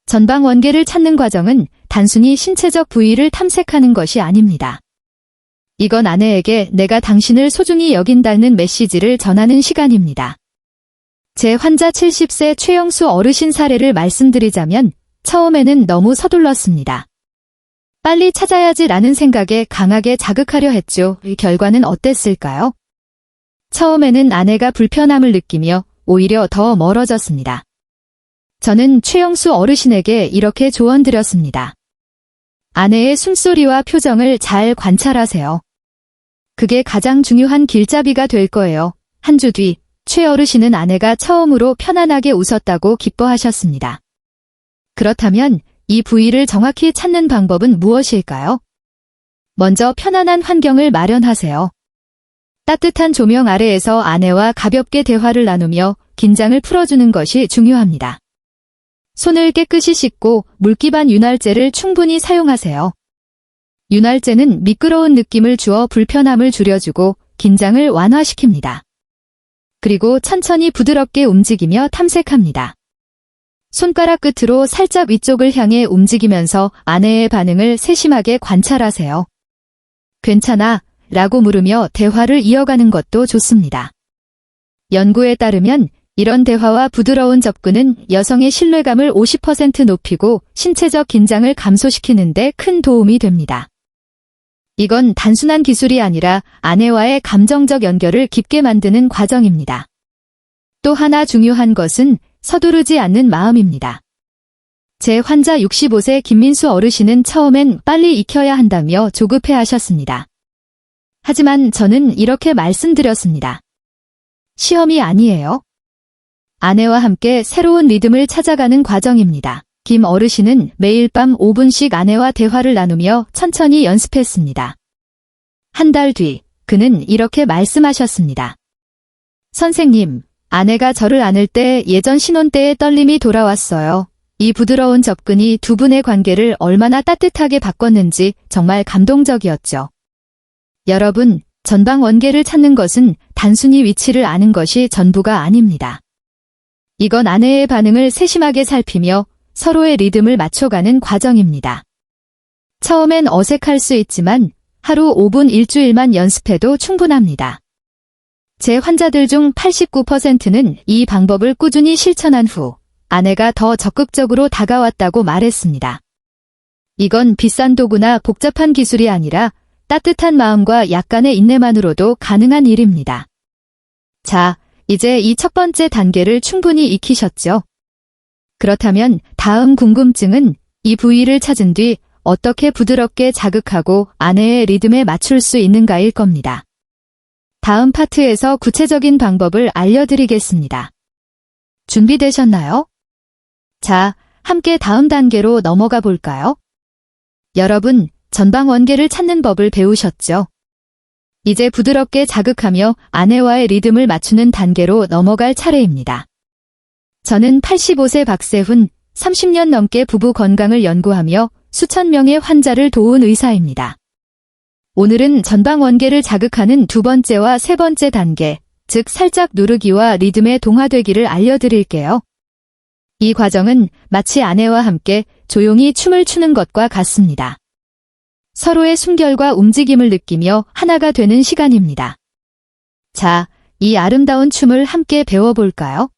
전방 원계를 찾는 과정은 단순히 신체적 부위를 탐색하는 것이 아닙니다. 이건 아내에게 내가 당신을 소중히 여긴다는 메시지를 전하는 시간입니다. 제 환자 70세 최영수 어르신 사례를 말씀드리자면 처음에는 너무 서둘렀습니다. 빨리 찾아야지라는 생각에 강하게 자극하려 했죠. 이 결과는 어땠을까요? 처음에는 아내가 불편함을 느끼며 오히려 더 멀어졌습니다. 저는 최영수 어르신에게 이렇게 조언드렸습니다. 아내의 숨소리와 표정을 잘 관찰하세요. 그게 가장 중요한 길잡이가 될 거예요. 한 주 뒤, 최 어르신은 아내가 처음으로 편안하게 웃었다고 기뻐하셨습니다. 그렇다면 이 부위를 정확히 찾는 방법은 무엇일까요? 먼저 편안한 환경을 마련하세요. 따뜻한 조명 아래에서 아내와 가볍게 대화를 나누며 긴장을 풀어주는 것이 중요합니다. 손을 깨끗이 씻고 물기반 윤활제를 충분히 사용하세요. 윤활제는 미끄러운 느낌을 주어 불편함을 줄여주고 긴장을 완화시킵니다. 그리고 천천히 부드럽게 움직이며 탐색합니다. 손가락 끝으로 살짝 위쪽을 향해 움직이면서 아내의 반응을 세심하게 관찰하세요. 괜찮아? 라고 물으며 대화를 이어가는 것도 좋습니다. 연구에 따르면 이런 대화와 부드러운 접근은 여성의 신뢰감을 50% 높이고 신체적 긴장을 감소시키는 데 큰 도움이 됩니다. 이건 단순한 기술이 아니라 아내와의 감정적 연결을 깊게 만드는 과정입니다. 또 하나 중요한 것은 서두르지 않는 마음입니다. 제 환자 65세 김민수 어르신은 처음엔 빨리 익혀야 한다며 조급해 하셨습니다. 하지만 저는 이렇게 말씀드렸습니다. 시험이 아니에요. 아내와 함께 새로운 리듬을 찾아가는 과정입니다. 김 어르신은 매일 밤 5분씩 아내와 대화를 나누며 천천히 연습했습니다. 한 달 뒤, 그는 이렇게 말씀하셨습니다. 선생님, 아내가 저를 안을 때 예전 신혼 때의 떨림이 돌아왔어요. 이 부드러운 접근이 두 분의 관계를 얼마나 따뜻하게 바꿨는지 정말 감동적이었죠. 여러분, 전방 원계를 찾는 것은 단순히 위치를 아는 것이 전부가 아닙니다. 이건 아내의 반응을 세심하게 살피며 서로의 리듬을 맞춰가는 과정입니다. 처음엔 어색할 수 있지만 하루 5분 일주일만 연습해도 충분합니다. 제 환자들 중 89%는 이 방법을 꾸준히 실천한 후 아내가 더 적극적으로 다가왔다고 말했습니다. 이건 비싼 도구나 복잡한 기술이 아니라 따뜻한 마음과 약간의 인내만으로도 가능한 일입니다. 자, 이제 이 첫 번째 단계를 충분히 익히셨죠? 그렇다면 다음 궁금증은 이 부위를 찾은 뒤 어떻게 부드럽게 자극하고 아내의 리듬에 맞출 수 있는가일 겁니다. 다음 파트에서 구체적인 방법을 알려드리겠습니다. 준비되셨나요? 자, 함께 다음 단계로 넘어가 볼까요? 여러분, 전방 원계를 찾는 법을 배우셨죠? 이제 부드럽게 자극하며 아내와의 리듬을 맞추는 단계로 넘어갈 차례입니다. 저는 85세 박세훈, 30년 넘게 부부 건강을 연구하며 수천 명의 환자를 도운 의사입니다. 오늘은 전방 원계를 자극하는 두 번째와 세 번째 단계, 즉 살짝 누르기와 리듬의 동화되기를 알려드릴게요. 이 과정은 마치 아내와 함께 조용히 춤을 추는 것과 같습니다. 서로의 숨결과 움직임을 느끼며 하나가 되는 시간입니다. 자, 이 아름다운 춤을 함께 배워볼까요?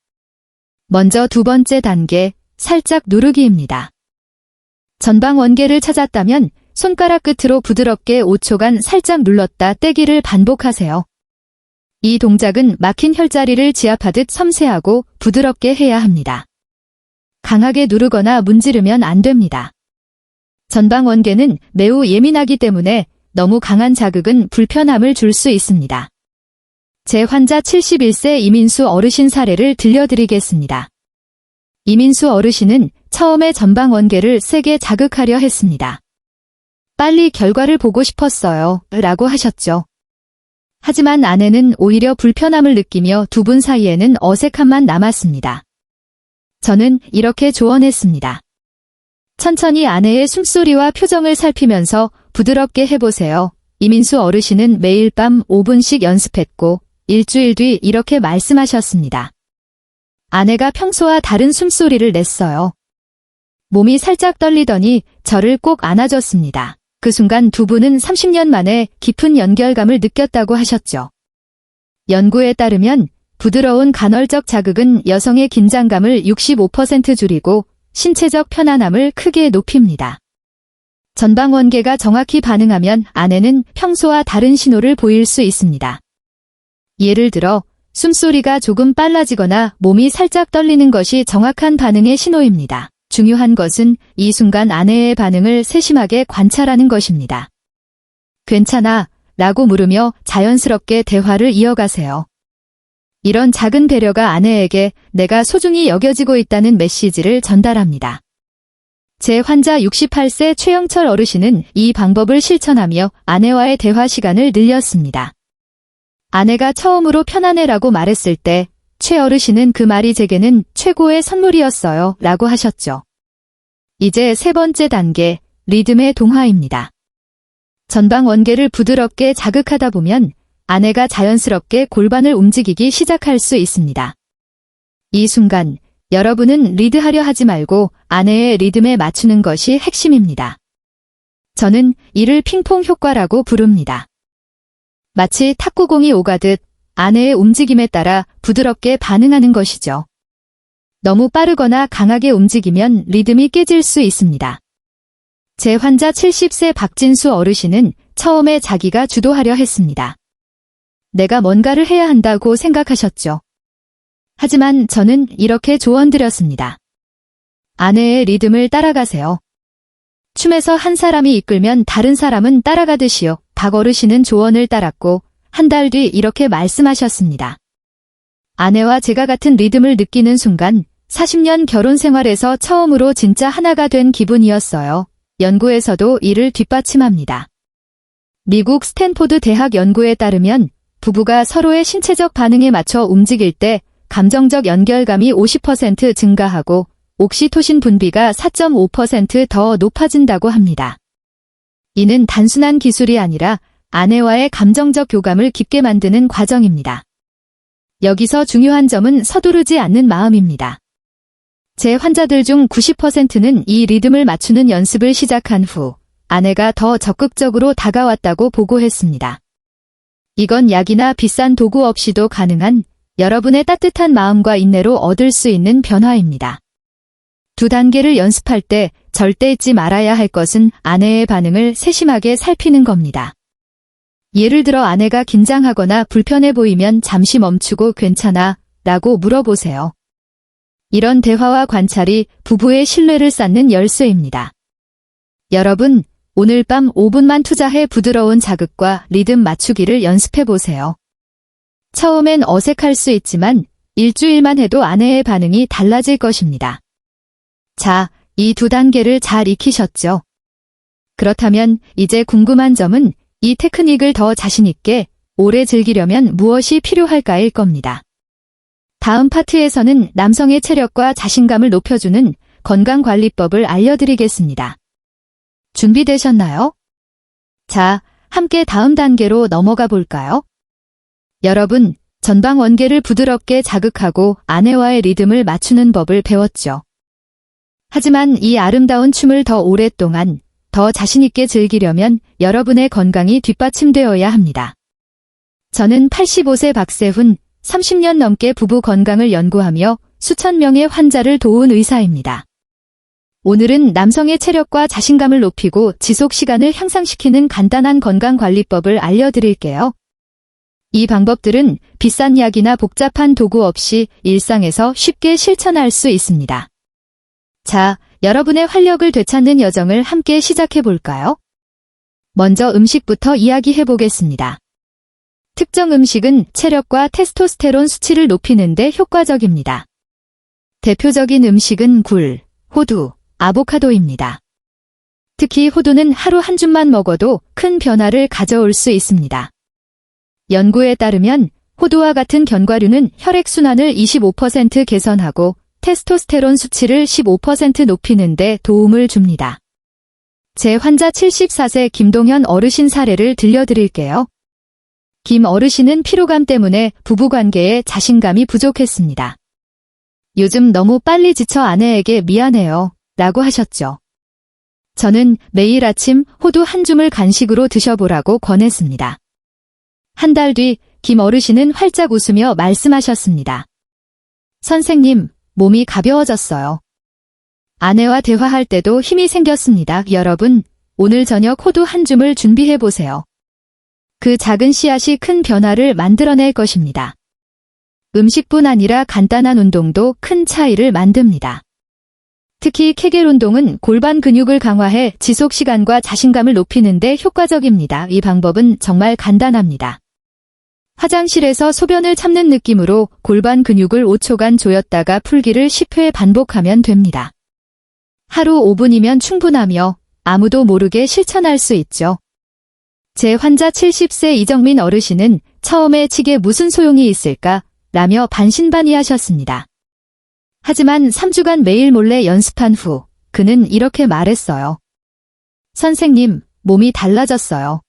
먼저 두 번째 단계, 살짝 누르기입니다. 전방 원계를 찾았다면 손가락 끝으로 부드럽게 5초간 살짝 눌렀다 떼기를 반복하세요. 이 동작은 막힌 혈자리를 지압하듯 섬세하고 부드럽게 해야 합니다. 강하게 누르거나 문지르면 안 됩니다. 전방 원계는 매우 예민하기 때문에 너무 강한 자극은 불편함을 줄 수 있습니다. 제 환자 71세 이민수 어르신 사례를 들려드리겠습니다. 이민수 어르신은 처음에 전방 원계를 세게 자극하려 했습니다. 빨리 결과를 보고 싶었어요, 라고 하셨죠. 하지만 아내는 오히려 불편함을 느끼며 두 분 사이에는 어색함만 남았습니다. 저는 이렇게 조언했습니다. 천천히 아내의 숨소리와 표정을 살피면서 부드럽게 해보세요. 이민수 어르신은 매일 밤 5분씩 연습했고 일주일 뒤 이렇게 말씀하셨습니다. 아내가 평소와 다른 숨소리를 냈어요. 몸이 살짝 떨리더니 저를 꼭 안아줬습니다. 그 순간 두 분은 30년 만에 깊은 연결감을 느꼈다고 하셨죠. 연구에 따르면 부드러운 간헐적 자극은 여성의 긴장감을 65% 줄이고 신체적 편안함을 크게 높입니다. 전방 원계가 정확히 반응하면 아내는 평소와 다른 신호를 보일 수 있습니다. 예를 들어 숨소리가 조금 빨라지거나 몸이 살짝 떨리는 것이 정확한 반응의 신호입니다. 중요한 것은 이 순간 아내의 반응을 세심하게 관찰하는 것입니다. 괜찮아? 라고 물으며 자연스럽게 대화를 이어가세요. 이런 작은 배려가 아내에게 내가 소중히 여겨지고 있다는 메시지를 전달합니다. 제 환자 68세 최영철 어르신은 이 방법을 실천하며 아내와의 대화 시간을 늘렸습니다. 아내가 처음으로 편안해라고 말했을 때 최 어르신은 그 말이 제게는 최고의 선물이었어요 라고 하셨죠. 이제 세 번째 단계, 리듬의 동화입니다. 전방 원계를 부드럽게 자극하다 보면 아내가 자연스럽게 골반을 움직이기 시작할 수 있습니다. 이 순간 여러분은 리드하려 하지 말고 아내의 리듬에 맞추는 것이 핵심입니다. 저는 이를 핑퐁 효과라고 부릅니다. 마치 탁구공이 오가듯 아내의 움직임에 따라 부드럽게 반응하는 것이죠. 너무 빠르거나 강하게 움직이면 리듬이 깨질 수 있습니다. 제 환자 70세 박진수 어르신은 처음에 자기가 주도하려 했습니다. 내가 뭔가를 해야 한다고 생각하셨죠. 하지만 저는 이렇게 조언드렸습니다. 아내의 리듬을 따라가세요. 춤에서 한 사람이 이끌면 다른 사람은 따라가듯이요. 박 어르신은 조언을 따랐고 한 달 뒤 이렇게 말씀하셨습니다. 아내와 제가 같은 리듬을 느끼는 순간 40년 결혼 생활에서 처음으로 진짜 하나가 된 기분이었어요. 연구에서도 이를 뒷받침합니다. 미국 스탠포드 대학 연구에 따르면 부부가 서로의 신체적 반응에 맞춰 움직일 때 감정적 연결감이 50% 증가하고 옥시토신 분비가 4.5% 더 높아진다고 합니다. 이는 단순한 기술이 아니라 아내와의 감정적 교감을 깊게 만드는 과정입니다. 여기서 중요한 점은 서두르지 않는 마음입니다. 제 환자들 중 90%는 이 리듬을 맞추는 연습을 시작한 후 아내가 더 적극적으로 다가왔다고 보고했습니다. 이건 약이나 비싼 도구 없이도 가능한 여러분의 따뜻한 마음과 인내로 얻을 수 있는 변화입니다. 2단계를 연습할 때 절대 잊지 말아야 할 것은 아내의 반응을 세심하게 살피는 겁니다. 예를 들어 아내가 긴장하거나 불편해 보이면 잠시 멈추고 괜찮아? 라고 물어보세요. 이런 대화와 관찰이 부부의 신뢰를 쌓는 열쇠입니다. 여러분, 오늘 밤 5분만 투자해 부드러운 자극과 리듬 맞추기를 연습해 보세요. 처음엔 어색할 수 있지만 일주일만 해도 아내의 반응이 달라질 것입니다. 자, 이 2단계를 잘 익히셨죠? 그렇다면 이제 궁금한 점은 이 테크닉을 더 자신있게 오래 즐기려면 무엇이 필요할까일 겁니다. 다음 파트에서는 남성의 체력과 자신감을 높여주는 건강관리법을 알려드리겠습니다. 준비되셨나요? 자, 함께 다음 단계로 넘어가 볼까요? 여러분, 전방 원계를 부드럽게 자극하고 아내와의 리듬을 맞추는 법을 배웠죠. 하지만 이 아름다운 춤을 더 오랫동안, 더 자신있게 즐기려면 여러분의 건강이 뒷받침되어야 합니다. 저는 85세 박세훈, 30년 넘게 부부 건강을 연구하며 수천 명의 환자를 도운 의사입니다. 오늘은 남성의 체력과 자신감을 높이고 지속 시간을 향상시키는 간단한 건강관리법을 알려드릴게요. 이 방법들은 비싼 약이나 복잡한 도구 없이 일상에서 쉽게 실천할 수 있습니다. 자, 여러분의 활력을 되찾는 여정을 함께 시작해 볼까요? 먼저 음식부터 이야기해 보겠습니다. 특정 음식은 체력과 테스토스테론 수치를 높이는 데 효과적입니다. 대표적인 음식은 굴, 호두, 아보카도입니다. 특히 호두는 하루 한 줌만 먹어도 큰 변화를 가져올 수 있습니다. 연구에 따르면 호두와 같은 견과류는 혈액순환을 25% 개선하고 테스토스테론 수치를 15% 높이는 데 도움을 줍니다. 제 환자 74세 김동현 어르신 사례를 들려드릴게요. 김 어르신은 피로감 때문에 부부관계에 자신감이 부족했습니다. 요즘 너무 빨리 지쳐 아내에게 미안해요. 라고 하셨죠. 저는 매일 아침 호두 한 줌을 간식으로 드셔보라고 권했습니다. 한 달 뒤 김 어르신은 활짝 웃으며 말씀하셨습니다. 선생님, 몸이 가벼워졌어요. 아내와 대화할 때도 힘이 생겼습니다. 여러분, 오늘 저녁 호두 한 줌을 준비해보세요. 그 작은 씨앗이 큰 변화를 만들어낼 것입니다. 음식뿐 아니라 간단한 운동도 큰 차이를 만듭니다. 특히 케겔 운동은 골반 근육을 강화해 지속 시간과 자신감을 높이는 데 효과적입니다. 이 방법은 정말 간단합니다. 화장실에서 소변을 참는 느낌으로 골반 근육을 5초간 조였다가 풀기를 10회 반복하면 됩니다. 하루 5분이면 충분하며 아무도 모르게 실천할 수 있죠. 제 환자 70세 이정민 어르신은 처음에 치게 무슨 소용이 있을까? 라며 반신반의하셨습니다. 하지만 3주간 매일 몰래 연습한 후 그는 이렇게 말했어요. 선생님, 몸이 달라졌어요.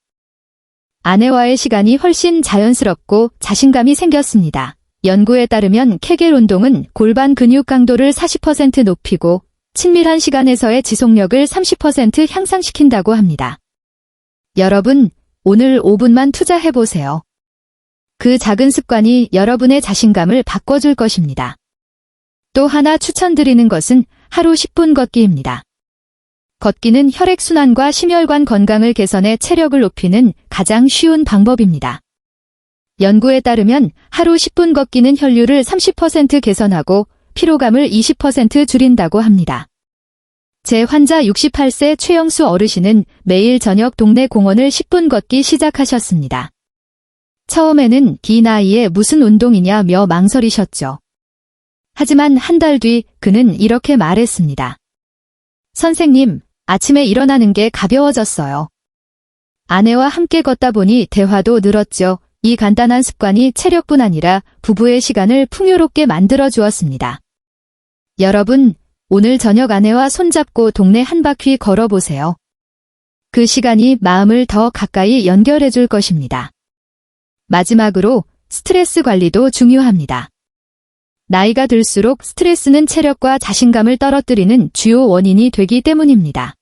아내와의 시간이 훨씬 자연스럽고 자신감이 생겼습니다. 연구에 따르면 케겔 운동은 골반 근육 강도를 40% 높이고 친밀한 시간에서의 지속력을 30% 향상시킨다고 합니다. 여러분, 오늘 5분만 투자해보세요. 그 작은 습관이 여러분의 자신감을 바꿔줄 것입니다. 또 하나 추천드리는 것은 하루 10분 걷기입니다. 걷기는 혈액순환과 심혈관 건강을 개선해 체력을 높이는 가장 쉬운 방법입니다. 연구에 따르면 하루 10분 걷기는 혈류를 30% 개선하고 피로감을 20% 줄인다고 합니다. 제 환자 68세 최영수 어르신은 매일 저녁 동네 공원을 10분 걷기 시작하셨습니다. 처음에는 이 나이에 무슨 운동이냐며 망설이셨죠. 하지만 한 달 뒤 그는 이렇게 말했습니다. 선생님, 아침에 일어나는 게 가벼워졌어요. 아내와 함께 걷다 보니 대화도 늘었죠. 이 간단한 습관이 체력뿐 아니라 부부의 시간을 풍요롭게 만들어 주었습니다. 여러분, 오늘 저녁 아내와 손잡고 동네 한 바퀴 걸어보세요. 그 시간이 마음을 더 가까이 연결해 줄 것입니다. 마지막으로 스트레스 관리도 중요합니다. 나이가 들수록 스트레스는 체력과 자신감을 떨어뜨리는 주요 원인이 되기 때문입니다.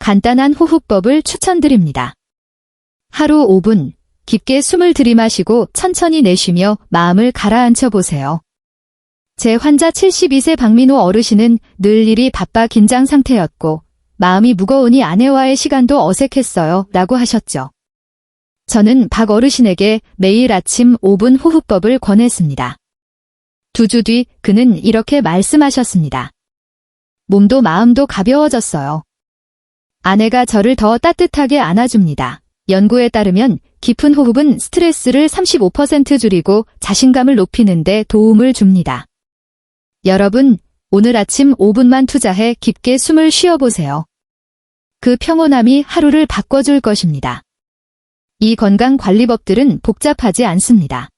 간단한 호흡법을 추천드립니다. 하루 5분 깊게 숨을 들이마시고 천천히 내쉬며 마음을 가라앉혀 보세요. 제 환자 72세 박민호 어르신은 늘 일이 바빠 긴장 상태였고 마음이 무거우니 아내와의 시간도 어색했어요 라고 하셨죠. 저는 박 어르신에게 매일 아침 5분 호흡법을 권했습니다. 2주 뒤 그는 이렇게 말씀하셨습니다. 몸도 마음도 가벼워졌어요. 아내가 저를 더 따뜻하게 안아줍니다. 연구에 따르면 깊은 호흡은 스트레스를 35% 줄이고 자신감을 높이는 데 도움을 줍니다. 여러분, 오늘 아침 5분만 투자해 깊게 숨을 쉬어보세요. 그 평온함이 하루를 바꿔줄 것입니다. 이 건강관리법들은 복잡하지 않습니다.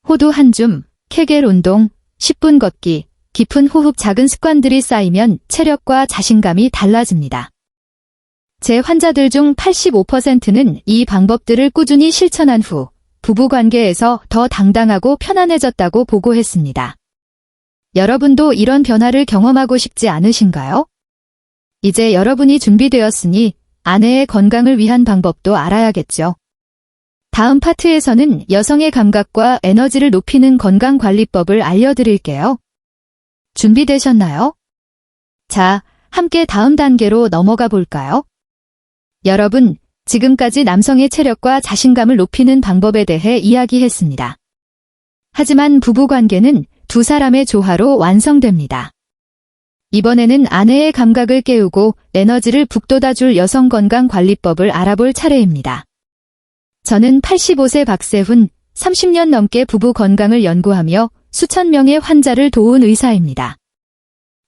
호두 한 줌, 케겔 운동, 10분 걷기, 깊은 호흡 작은 습관들이 쌓이면 체력과 자신감이 달라집니다. 제 환자들 중 85%는 이 방법들을 꾸준히 실천한 후 부부관계에서 더 당당하고 편안해졌다고 보고했습니다. 여러분도 이런 변화를 경험하고 싶지 않으신가요? 이제 여러분이 준비되었으니 아내의 건강을 위한 방법도 알아야겠죠. 다음 파트에서는 여성의 감각과 에너지를 높이는 건강관리법을 알려드릴게요. 준비되셨나요? 자, 함께 다음 단계로 넘어가 볼까요? 여러분, 지금까지 남성의 체력과 자신감을 높이는 방법에 대해 이야기했습니다. 하지만 부부관계는 두 사람의 조화로 완성됩니다. 이번에는 아내의 감각을 깨우고 에너지를 북돋아줄 여성건강관리법을 알아볼 차례입니다. 저는 85세 박세훈, 30년 넘게 부부 건강을 연구하며 수천 명의 환자를 도운 의사입니다.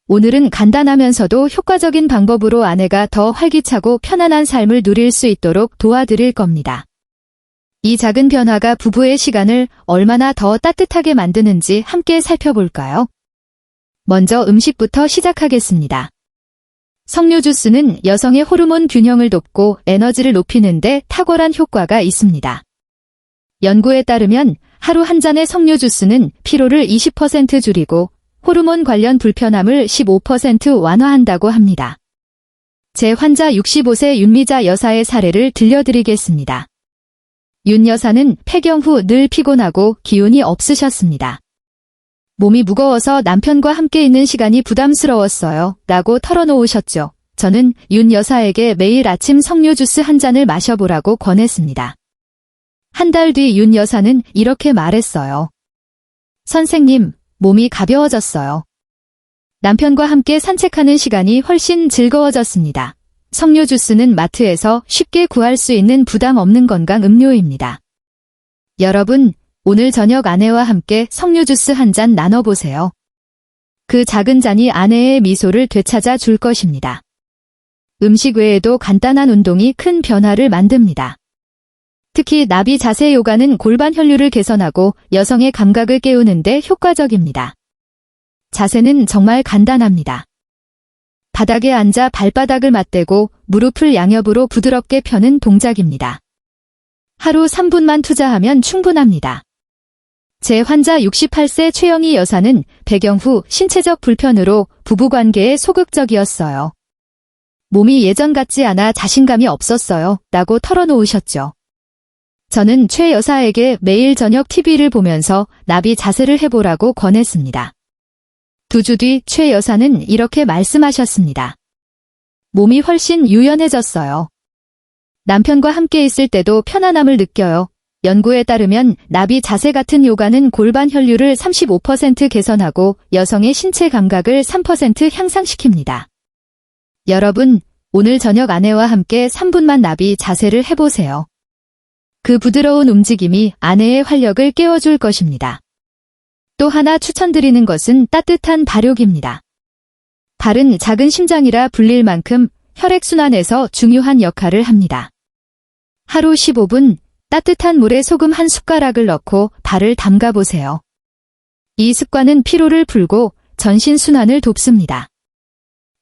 오늘은 간단하면서도 효과적인 방법으로 아내가 더 활기차고 편안한 삶을 누릴 수 있도록 도와드릴 겁니다. 이 작은 변화가 부부의 시간을 얼마나 더 따뜻하게 만드는지 함께 살펴볼까요? 먼저 음식부터 시작하겠습니다. 석류 주스는 여성의 호르몬 균형을 돕고 에너지를 높이는 데 탁월한 효과가 있습니다. 연구에 따르면 하루 한 잔의 석류 주스는 피로를 20% 줄이고 호르몬 관련 불편함을 15% 완화한다고 합니다. 제 환자 65세 윤미자 여사의 사례를 들려드리겠습니다. 윤 여사는 폐경 후 늘 피곤하고 기운이 없으셨습니다. 몸이 무거워서 남편과 함께 있는 시간이 부담스러웠어요 라고 털어놓으셨죠. 저는 윤 여사에게 매일 아침 석류 주스 한 잔을 마셔보라고 권했습니다. 한 달 뒤 윤 여사는 이렇게 말했어요. 선생님, 몸이 가벼워졌어요. 남편과 함께 산책하는 시간이 훨씬 즐거워졌습니다. 석류 주스는 마트에서 쉽게 구할 수 있는 부담 없는 건강 음료입니다. 여러분, 오늘 저녁 아내와 함께 석류 주스 한 잔 나눠보세요. 그 작은 잔이 아내의 미소를 되찾아 줄 것입니다. 음식 외에도 간단한 운동이 큰 변화를 만듭니다. 특히 나비 자세 요가는 골반 혈류를 개선하고 여성의 감각을 깨우는 데 효과적입니다. 자세는 정말 간단합니다. 바닥에 앉아 발바닥을 맞대고 무릎을 양옆으로 부드럽게 펴는 동작입니다. 하루 3분만 투자하면 충분합니다. 제 환자 68세 최영희 여사는 배경 후 신체적 불편으로 부부관계에 소극적이었어요. 몸이 예전 같지 않아 자신감이 없었어요 라고 털어놓으셨죠. 저는 최 여사에게 매일 저녁 TV를 보면서 나비 자세를 해보라고 권했습니다. 2주 뒤 최 여사는 이렇게 말씀하셨습니다. 몸이 훨씬 유연해졌어요. 남편과 함께 있을 때도 편안함을 느껴요. 연구에 따르면 나비 자세 같은 요가는 골반 혈류를 35% 개선하고 여성의 신체 감각을 3% 향상시킵니다. 여러분, 오늘 저녁 아내와 함께 3분만 나비 자세를 해보세요. 그 부드러운 움직임이 아내의 활력을 깨워줄 것입니다. 또 하나 추천드리는 것은 따뜻한 발욕입니다. 발은 작은 심장이라 불릴 만큼 혈액순환에서 중요한 역할을 합니다. 하루 15분 따뜻한 물에 소금 한 숟가락을 넣고 발을 담가보세요. 이 습관은 피로를 풀고 전신 순환을 돕습니다.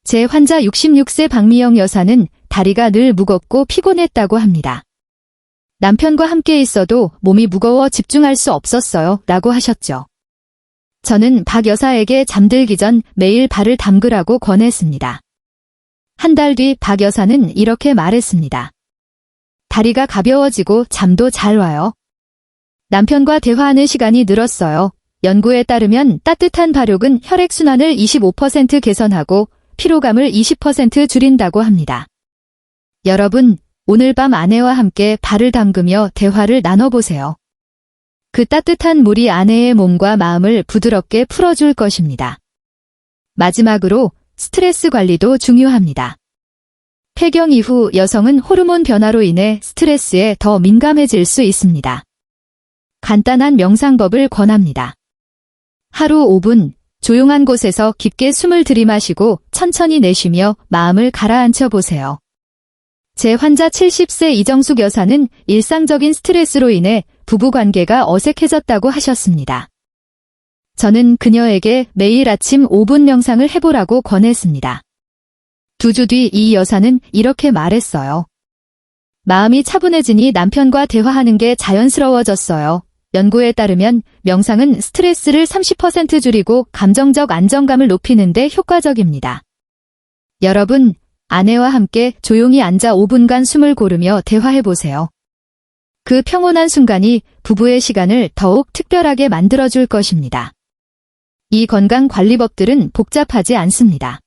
제 환자 66세 박미영 여사는 다리가 늘 무겁고 피곤했다고 합니다. 남편과 함께 있어도 몸이 무거워 집중할 수 없었어요 라고 하셨죠. 저는 박 여사에게 잠들기 전 매일 발을 담그라고 권했습니다. 한 달 뒤 박 여사는 이렇게 말했습니다. 다리가 가벼워지고 잠도 잘 와요. 남편과 대화하는 시간이 늘었어요. 연구에 따르면 따뜻한 발욕은 혈액순환을 25% 개선하고 피로감을 20% 줄인다고 합니다. 여러분, 오늘 밤 아내와 함께 발을 담그며 대화를 나눠보세요. 그 따뜻한 물이 아내의 몸과 마음을 부드럽게 풀어줄 것입니다. 마지막으로 스트레스 관리도 중요합니다. 폐경 이후 여성은 호르몬 변화로 인해 스트레스에 더 민감해질 수 있습니다. 간단한 명상법을 권합니다. 하루 5분, 조용한 곳에서 깊게 숨을 들이마시고 천천히 내쉬며 마음을 가라앉혀 보세요. 제 환자 70세 이정숙 여사는 일상적인 스트레스로 인해 부부관계가 어색해졌다고 하셨습니다. 저는 그녀에게 매일 아침 5분 명상을 해보라고 권했습니다. 2주 뒤 이 여사는 이렇게 말했어요. 마음이 차분해지니 남편과 대화하는 게 자연스러워졌어요. 연구에 따르면 명상은 스트레스를 30% 줄이고 감정적 안정감을 높이는 데 효과적입니다. 여러분, 아내와 함께 조용히 앉아 5분간 숨을 고르며 대화해보세요. 그 평온한 순간이 부부의 시간을 더욱 특별하게 만들어줄 것입니다. 이 건강관리법들은 복잡하지 않습니다.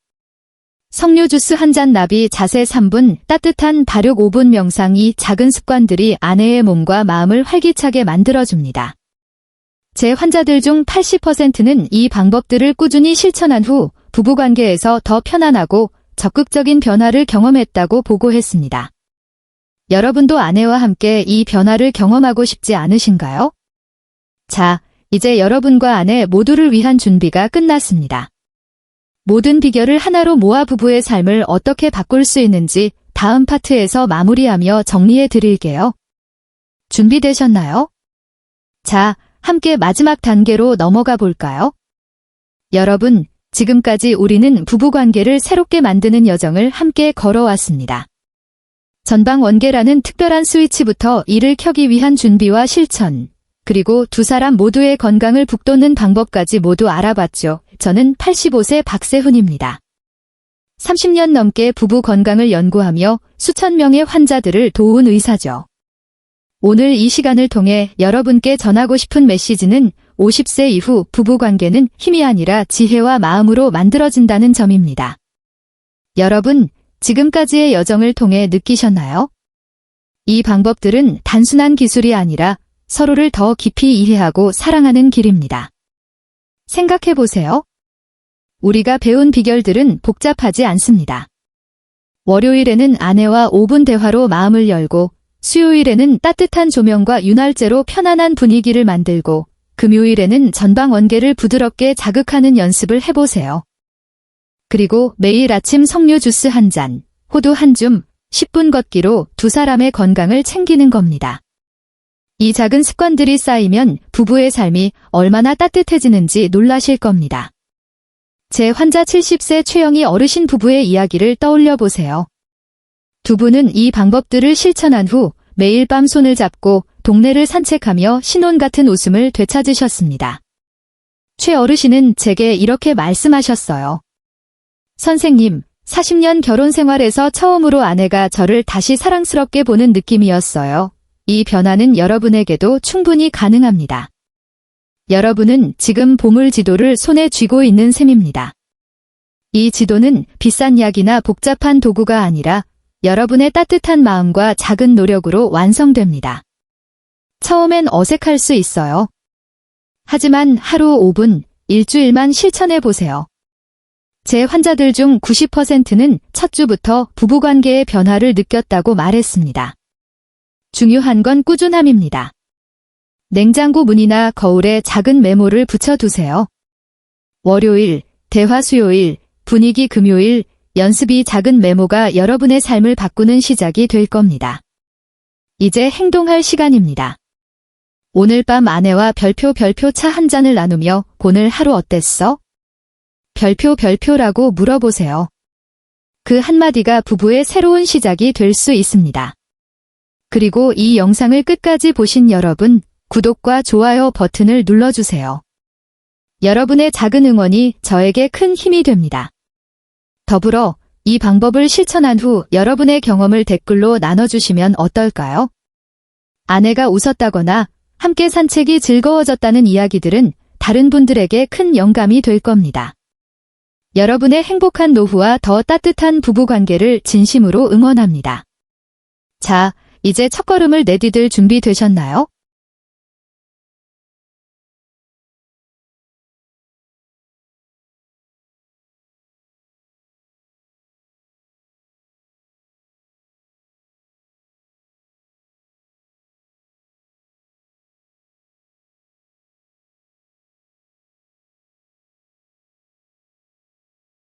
석류 주스 한 잔 나비 자세 3분, 따뜻한 발욕 5분 명상 이 작은 습관들이 아내의 몸과 마음을 활기차게 만들어줍니다. 제 환자들 중 80%는 이 방법들을 꾸준히 실천한 후 부부관계에서 더 편안하고 적극적인 변화를 경험했다고 보고했습니다. 여러분도 아내와 함께 이 변화를 경험하고 싶지 않으신가요? 자, 이제 여러분과 아내 모두를 위한 준비가 끝났습니다. 모든 비결을 하나로 모아 부부의 삶을 어떻게 바꿀 수 있는지 다음 파트에서 마무리하며 정리해 드릴게요. 준비되셨나요? 자, 함께 마지막 단계로 넘어가 볼까요? 여러분, 지금까지 우리는 부부관계를 새롭게 만드는 여정을 함께 걸어왔습니다. 전방 원계라는 특별한 스위치부터 이를 켜기 위한 준비와 실천, 그리고 두 사람 모두의 건강을 북돋는 방법까지 모두 알아봤죠. 저는 85세 박세훈입니다. 30년 넘게 부부 건강을 연구하며 수천 명의 환자들을 도운 의사죠. 오늘 이 시간을 통해 여러분께 전하고 싶은 메시지는 50세 이후 부부 관계는 힘이 아니라 지혜와 마음으로 만들어진다는 점입니다. 여러분, 지금까지의 여정을 통해 느끼셨나요? 이 방법들은 단순한 기술이 아니라 서로를 더 깊이 이해하고 사랑하는 길입니다. 생각해보세요. 우리가 배운 비결들은 복잡하지 않습니다. 월요일에는 아내와 5분 대화로 마음을 열고, 수요일에는 따뜻한 조명과 윤활제로 편안한 분위기를 만들고, 금요일에는 전방 원계를 부드럽게 자극하는 연습을 해보세요. 그리고 매일 아침 석류 주스 한 잔, 호두 한 줌, 10분 걷기로 두 사람의 건강을 챙기는 겁니다. 이 작은 습관들이 쌓이면 부부의 삶이 얼마나 따뜻해지는지 놀라실 겁니다. 제 환자 70세 최영희 어르신 부부의 이야기를 떠올려 보세요. 두 분은 이 방법들을 실천한 후 매일 밤 손을 잡고 동네를 산책하며 신혼 같은 웃음을 되찾으셨습니다. 최 어르신은 제게 이렇게 말씀하셨어요. 선생님, 40년 결혼 생활에서 처음으로 아내가 저를 다시 사랑스럽게 보는 느낌이었어요. 이 변화는 여러분에게도 충분히 가능합니다. 여러분은 지금 보물 지도를 손에 쥐고 있는 셈입니다. 이 지도는 비싼 약이나 복잡한 도구가 아니라 여러분의 따뜻한 마음과 작은 노력으로 완성됩니다. 처음엔 어색할 수 있어요. 하지만 하루 5분, 일주일만 실천해 보세요. 제 환자들 중 90%는 첫 주부터 부부관계의 변화를 느꼈다고 말했습니다. 중요한 건 꾸준함입니다. 냉장고 문이나 거울에 작은 메모를 붙여두세요. 월요일, 대화 수요일, 분위기 금요일, 연습이 작은 메모가 여러분의 삶을 바꾸는 시작이 될 겁니다. 이제 행동할 시간입니다. 오늘 밤 아내와 별표 차 한 잔을 나누며 오늘 하루 어땠어? 별표라고 물어보세요. 그 한마디가 부부의 새로운 시작이 될 수 있습니다. 그리고 이 영상을 끝까지 보신 여러분, 구독과 좋아요 버튼을 눌러주세요. 여러분의 작은 응원이 저에게 큰 힘이 됩니다. 더불어 이 방법을 실천한 후 여러분의 경험을 댓글로 나눠주시면 어떨까요? 아내가 웃었다거나 함께 산책이 즐거워졌다는 이야기들은 다른 분들에게 큰 영감이 될 겁니다. 여러분의 행복한 노후와 더 따뜻한 부부관계를 진심으로 응원합니다. 자, 이제 첫걸음을 내디딜 준비 되셨나요?